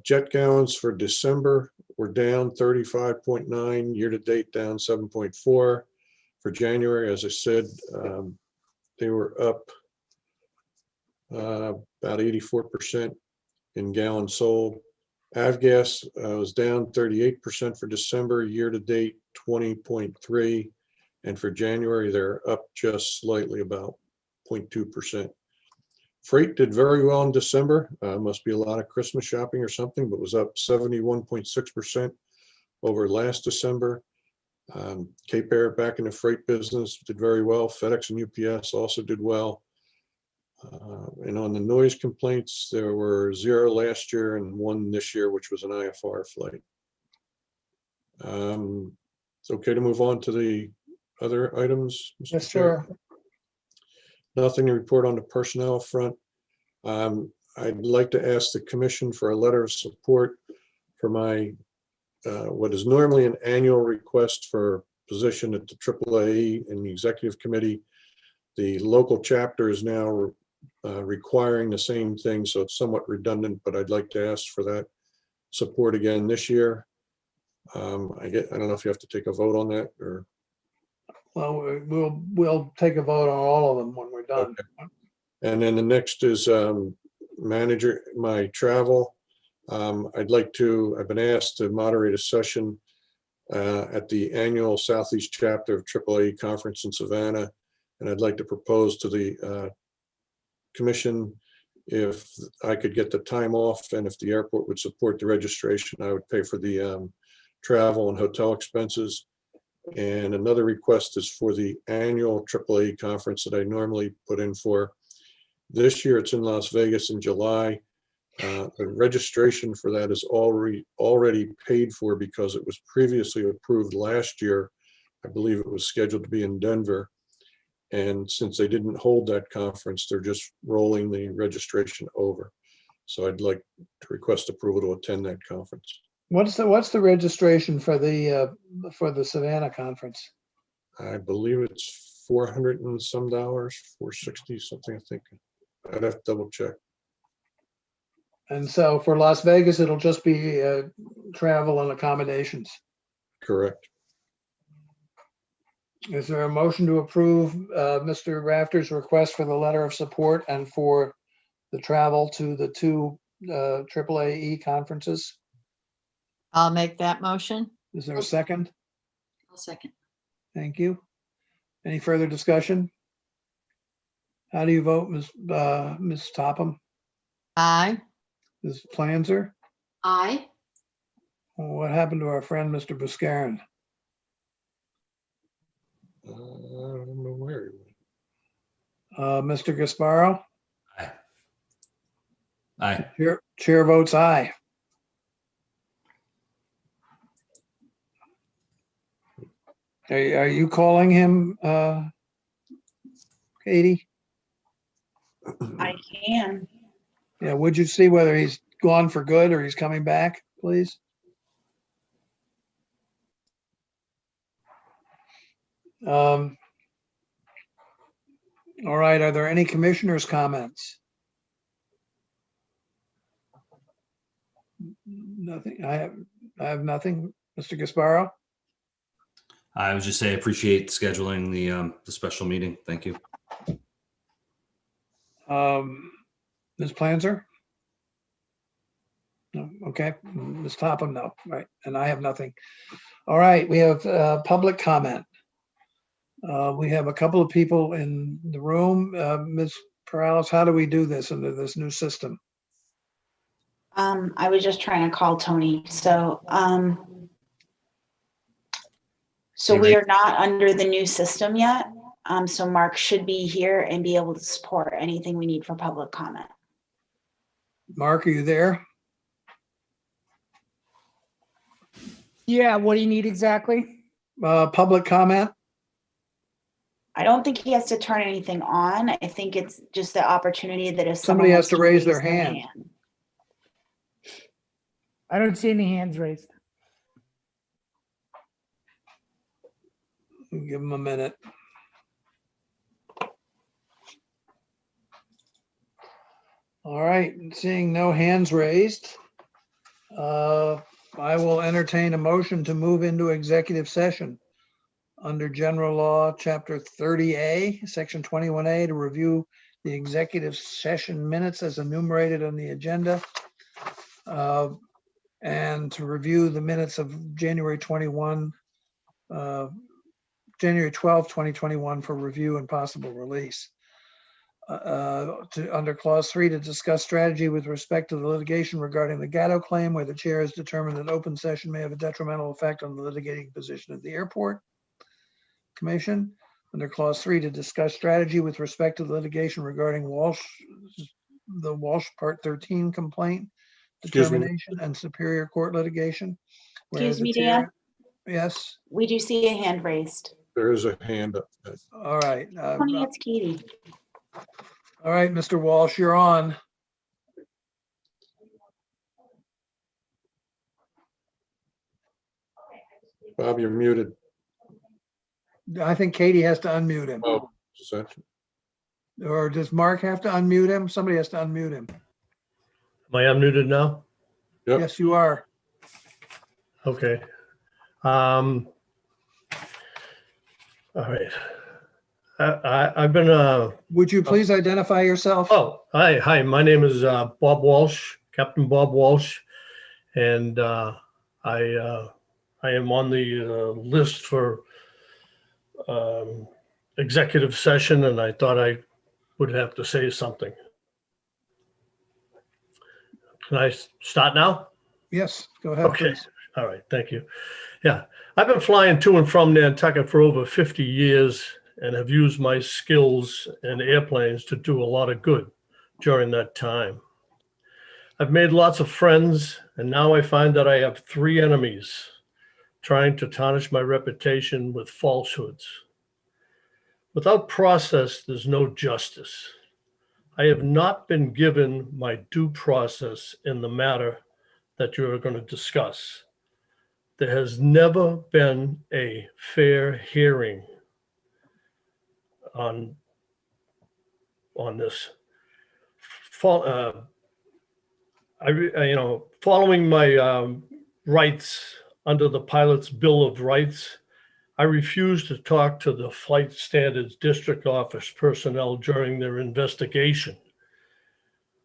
Jet gallons for December were down 35.9, year to date down 7.4. For January, as I said, they were up about 84% in gallons sold. Avgas was down 38% for December, year to date 20.3. And for January, they're up just slightly, about 0.2%. Freight did very well in December. Must be a lot of Christmas shopping or something, but was up 71.6% over last December. Cape Air back in the freight business did very well. FedEx and UPS also did well. And on the noise complaints, there were 0 last year and 1 this year, which was an IFR flight. It's okay to move on to the other items, Mr. Yes, Chair? sir. Nothing to report on the personnel front. I'd like to ask the commission for a letter of support for my, what is normally an annual request for position at the AAA in the executive committee. The local chapter is now requiring the same thing, so it's somewhat redundant, but I'd like to ask for that support again this year. I don't know if you have to take a vote on that or. Well, we'll take a vote on all of them when we're done. Okay. And then the next is manager, my travel. I've been asked to moderate a session at the annual Southeast chapter of AAA conference in Savannah. And I'd like to propose to the commission if I could get the time off and if the airport would support the registration, I would pay for the travel and hotel expenses. And another request is for the annual AAA conference that I normally put in for. This year, it's in Las Vegas in July. The registration for that is already paid for because it was previously approved last year. I believe it was scheduled to be in Denver. And since they didn't hold that conference, they're just rolling the registration over. So I'd like to request approval to attend that conference. What's the registration for the Savannah conference? I believe it's 400 and some dollars, 460 something, I think. I'd have to double check. And so for Las Vegas, it'll just be travel and accommodations. Correct. Is there a motion to approve Mr. Rafter's request for the letter of support and for the travel to the two AAAE conferences? I'll make that motion. Is there a second? I'll second. Thank you. Any further discussion? How do you vote, Ms. Topham? Aye. Ms. Planzer? Aye. What happened to our friend, Mr. Buscarin? I don't know where. Mr. Gasparo? Aye. Aye. Chair votes aye. Are you calling him, Katie? I can. Yeah, would you see whether he's gone for good or he's coming back, please? All right, are there any commissioners' comments? Nothing, I have nothing. Mr. Gasparo? I would just say appreciate scheduling the special meeting. Thank you. Ms. Planzer? No, okay. Ms. Topham, no, right, and I have nothing. All right, we have public comment. We have a couple of people in the room. Ms. Perales, how do we do this under this new system? I was just trying to call Tony. So Hey, we Ray. are not under the new system yet. So Mark should be here and be able to support anything we need for public comment. Mark, are you there? Yeah, what do you need exactly? Public comment? I don't think he has to turn anything on. I think it's just the opportunity that if Somebody someone has wants to raise their hand. I don't see any hands raised. Give them a minute. All right, seeing no hands raised, I will entertain a motion to move into executive session under General Law, Chapter 30A, Section 21A, to review the executive session minutes as enumerated on the agenda, and to review the minutes of January 12, 2021 for review and possible release. Under clause 3, to discuss strategy with respect to the litigation regarding the Gatto claim, where the chair has determined that open session may have a detrimental effect on the litigating position of the airport commission. Under clause 3, to discuss strategy with respect to the litigation regarding the Walsh Part 13 complaint Excuse me. determination and Superior Court litigation. Whereas Excuse me, the chair- Dan. Yes, We do see a hand raised. There is a hand up. all right. Tony, it's Katie. All right, Mr. Walsh, you're on. Bob, you're muted. I think Katie has to unmute him. Oh, is that? Or does Mark have to unmute him? Somebody has to unmute him. Am I unmuted now? Yep. Yes, you are. Okay. All right. I've been, Would you please identify yourself? hi, my name is Bob Walsh, Captain Bob Walsh. And I am on the list for executive session, and I thought I would have to say something. Can I start now? Yes, go ahead, Okay. please. All right, thank you. Yeah, I've been flying to and from Nantucket for over 50 years and have used my skills in airplanes to do a lot of good during that time. I've made lots of friends, and now I find that I have 3 enemies trying to tarnish my reputation with falsehoods. Without process, there's no justice. I have not been given my due process in the matter that you're going to discuss. There has never been a fair hearing on this. Following my rights under the Pilot's Bill of Rights, I refused to talk to the Flight Standards District Office personnel during their investigation.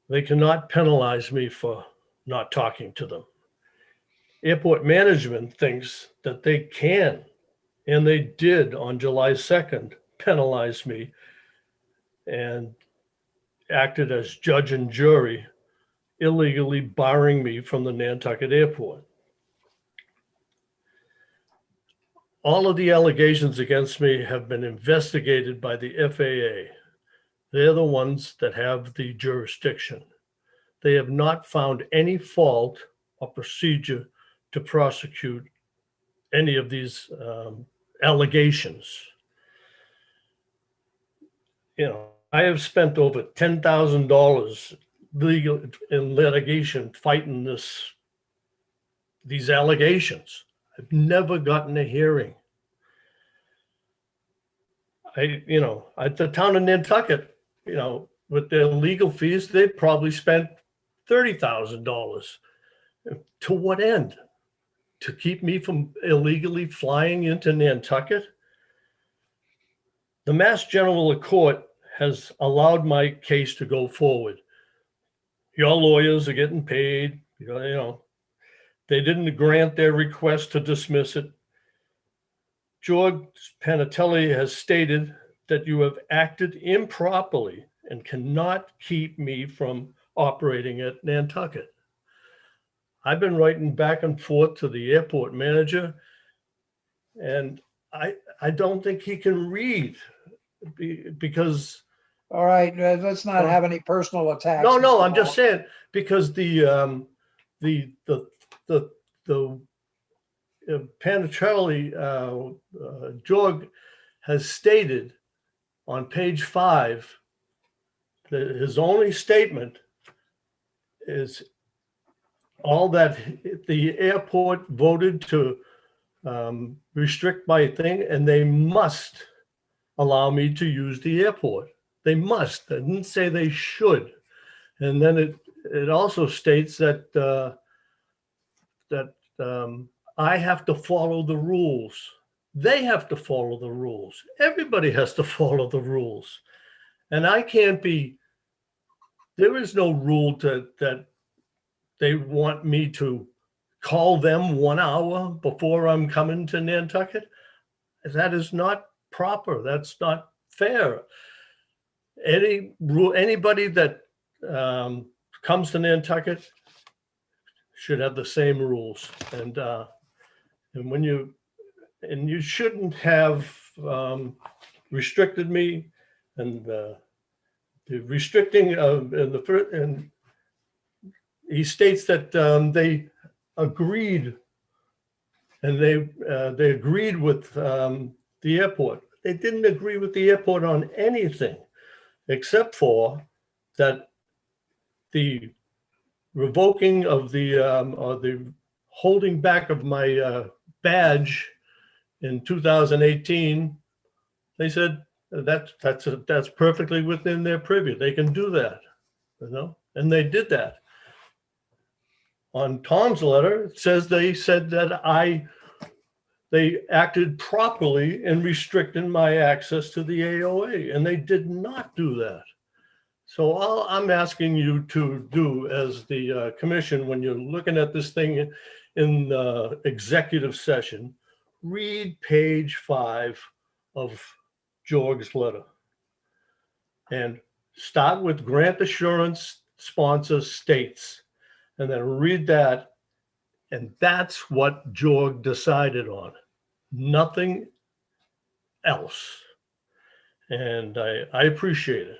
They cannot penalize me for not talking to them. Airport management thinks that they can, and they did on July 2nd, penalize me and acted as judge and jury, illegally barring me from the Nantucket airport. All of the allegations against me have been investigated by the FAA. They're the ones that have the jurisdiction. They have not found any fault or procedure to prosecute any of these allegations. I have spent over $10,000 legal in litigation fighting these allegations. I've never gotten a hearing. At the town of Nantucket, with their legal fees, they probably spent $30,000. To what end? To keep me from illegally flying into Nantucket? The Mass General Court has allowed my case to go forward. Your lawyers are getting paid, they didn't grant their request to dismiss it. George Panatelli has stated that you have acted improperly and cannot keep me from operating at Nantucket. I've been writing back and forth to the airport manager, and I don't think he can read because. All right, let's not have any personal attacks. No, Mr. I'm just Wall. saying because the Panatelli George has stated on page 5 that his only statement is all that the airport voted to restrict my thing, and they must allow me to use the airport. They must. I didn't say they should. And then it also states that I have to follow the rules. They have to follow the rules. Everybody has to follow the rules. And I can't be, there is no rule that they want me to call them 1 hour before I'm coming to Nantucket. That is not proper. That's not fair. Anybody that comes to Nantucket should have the same rules. And you shouldn't have restricted me and restricting and he states that they agreed and they agreed with the airport. They didn't agree with the airport on anything except for that the revoking of or the holding back of my badge in 2018. They said that's perfectly within their purview. They can do that, and they did that. On Tom's letter, it says they said that they acted properly in restricting my access to the AOA, and they did not do that. So all I'm asking you to do as the commission, when you're looking at this thing in the executive session, read page 5 of George's letter and start with grant assurance sponsor states. and then read that. And that's what Georg decided on, nothing else. And I appreciate it.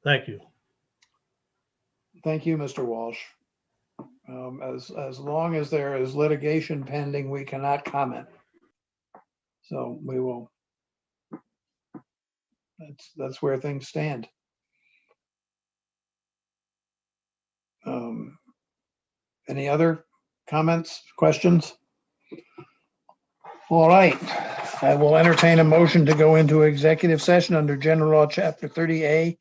Thank you. Thank you, Mr. Walsh. As long as there is litigation pending, we cannot comment. So we will. That's where things stand. Any other comments, questions? All right, I will entertain a motion to go into executive session under General Law, Chapter 30A,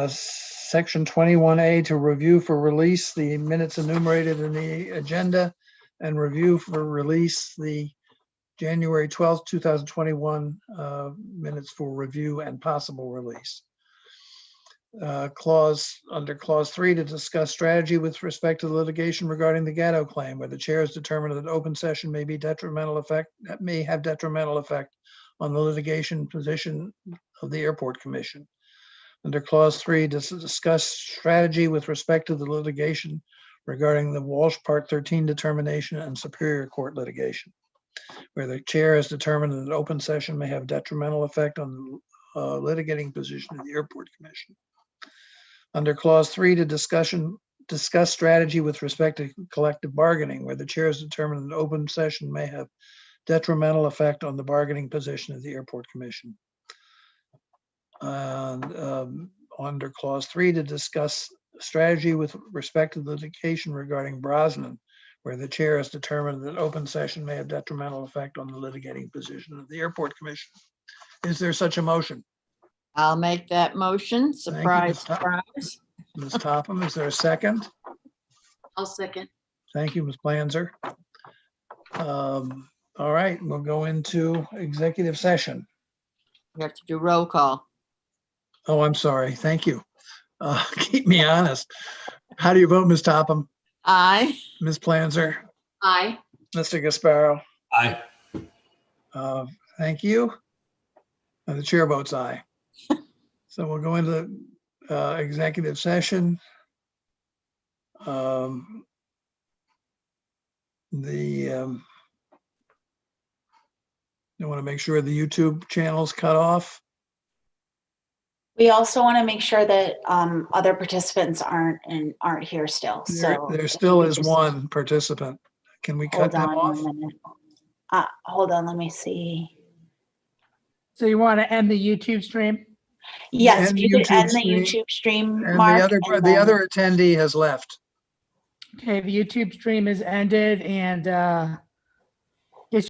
Section 21A, to review for release the minutes enumerated in the agenda and review for release the January 12th, 2021 minutes for review and possible release. Under clause 3, to discuss strategy with respect to the litigation regarding the Gatto claim, where the chair has determined that open session may have detrimental effect on the litigation position of the Airport Commission. Under clause 3, to discuss strategy with respect to the litigation regarding the Walsh Part 13 determination and Superior Court litigation, where the chair has determined that an open session may have detrimental effect on the litigating position of the Airport Commission. Under clause 3, to discuss strategy with respect to collective bargaining, where the chair has determined an open session may have detrimental effect on the bargaining position of the Airport Commission. And under clause 3, to discuss strategy with respect to litigation regarding Brosnan, where the chair has determined that open session may have detrimental effect on the litigating position of the Airport Commission. Is there such a motion? I'll make that motion. Surprise, Ms. surprise. Ms. Topham, is there a second? I'll second. Thank you, Ms. Planzer. All right, we'll go into executive session. We have to do roll call. Oh, I'm sorry. Thank you. Keep me honest. How do you vote, Ms. Topham? Aye. Ms. Planzer? Aye. Mr. Gasparo? Aye. Thank you. And the chair votes aye. So we'll go into executive session. I want to make sure the YouTube channel's cut off. We also want to make sure that other participants aren't here still. So There if still you is just one participant. Can we cut hold them on off? a minute. Hold on, let me see. So you want to end the YouTube stream? Yes, End if you the could end the YouTube YouTube stream, And Mark. the and the then- other attendee has left. Okay, the YouTube stream is ended and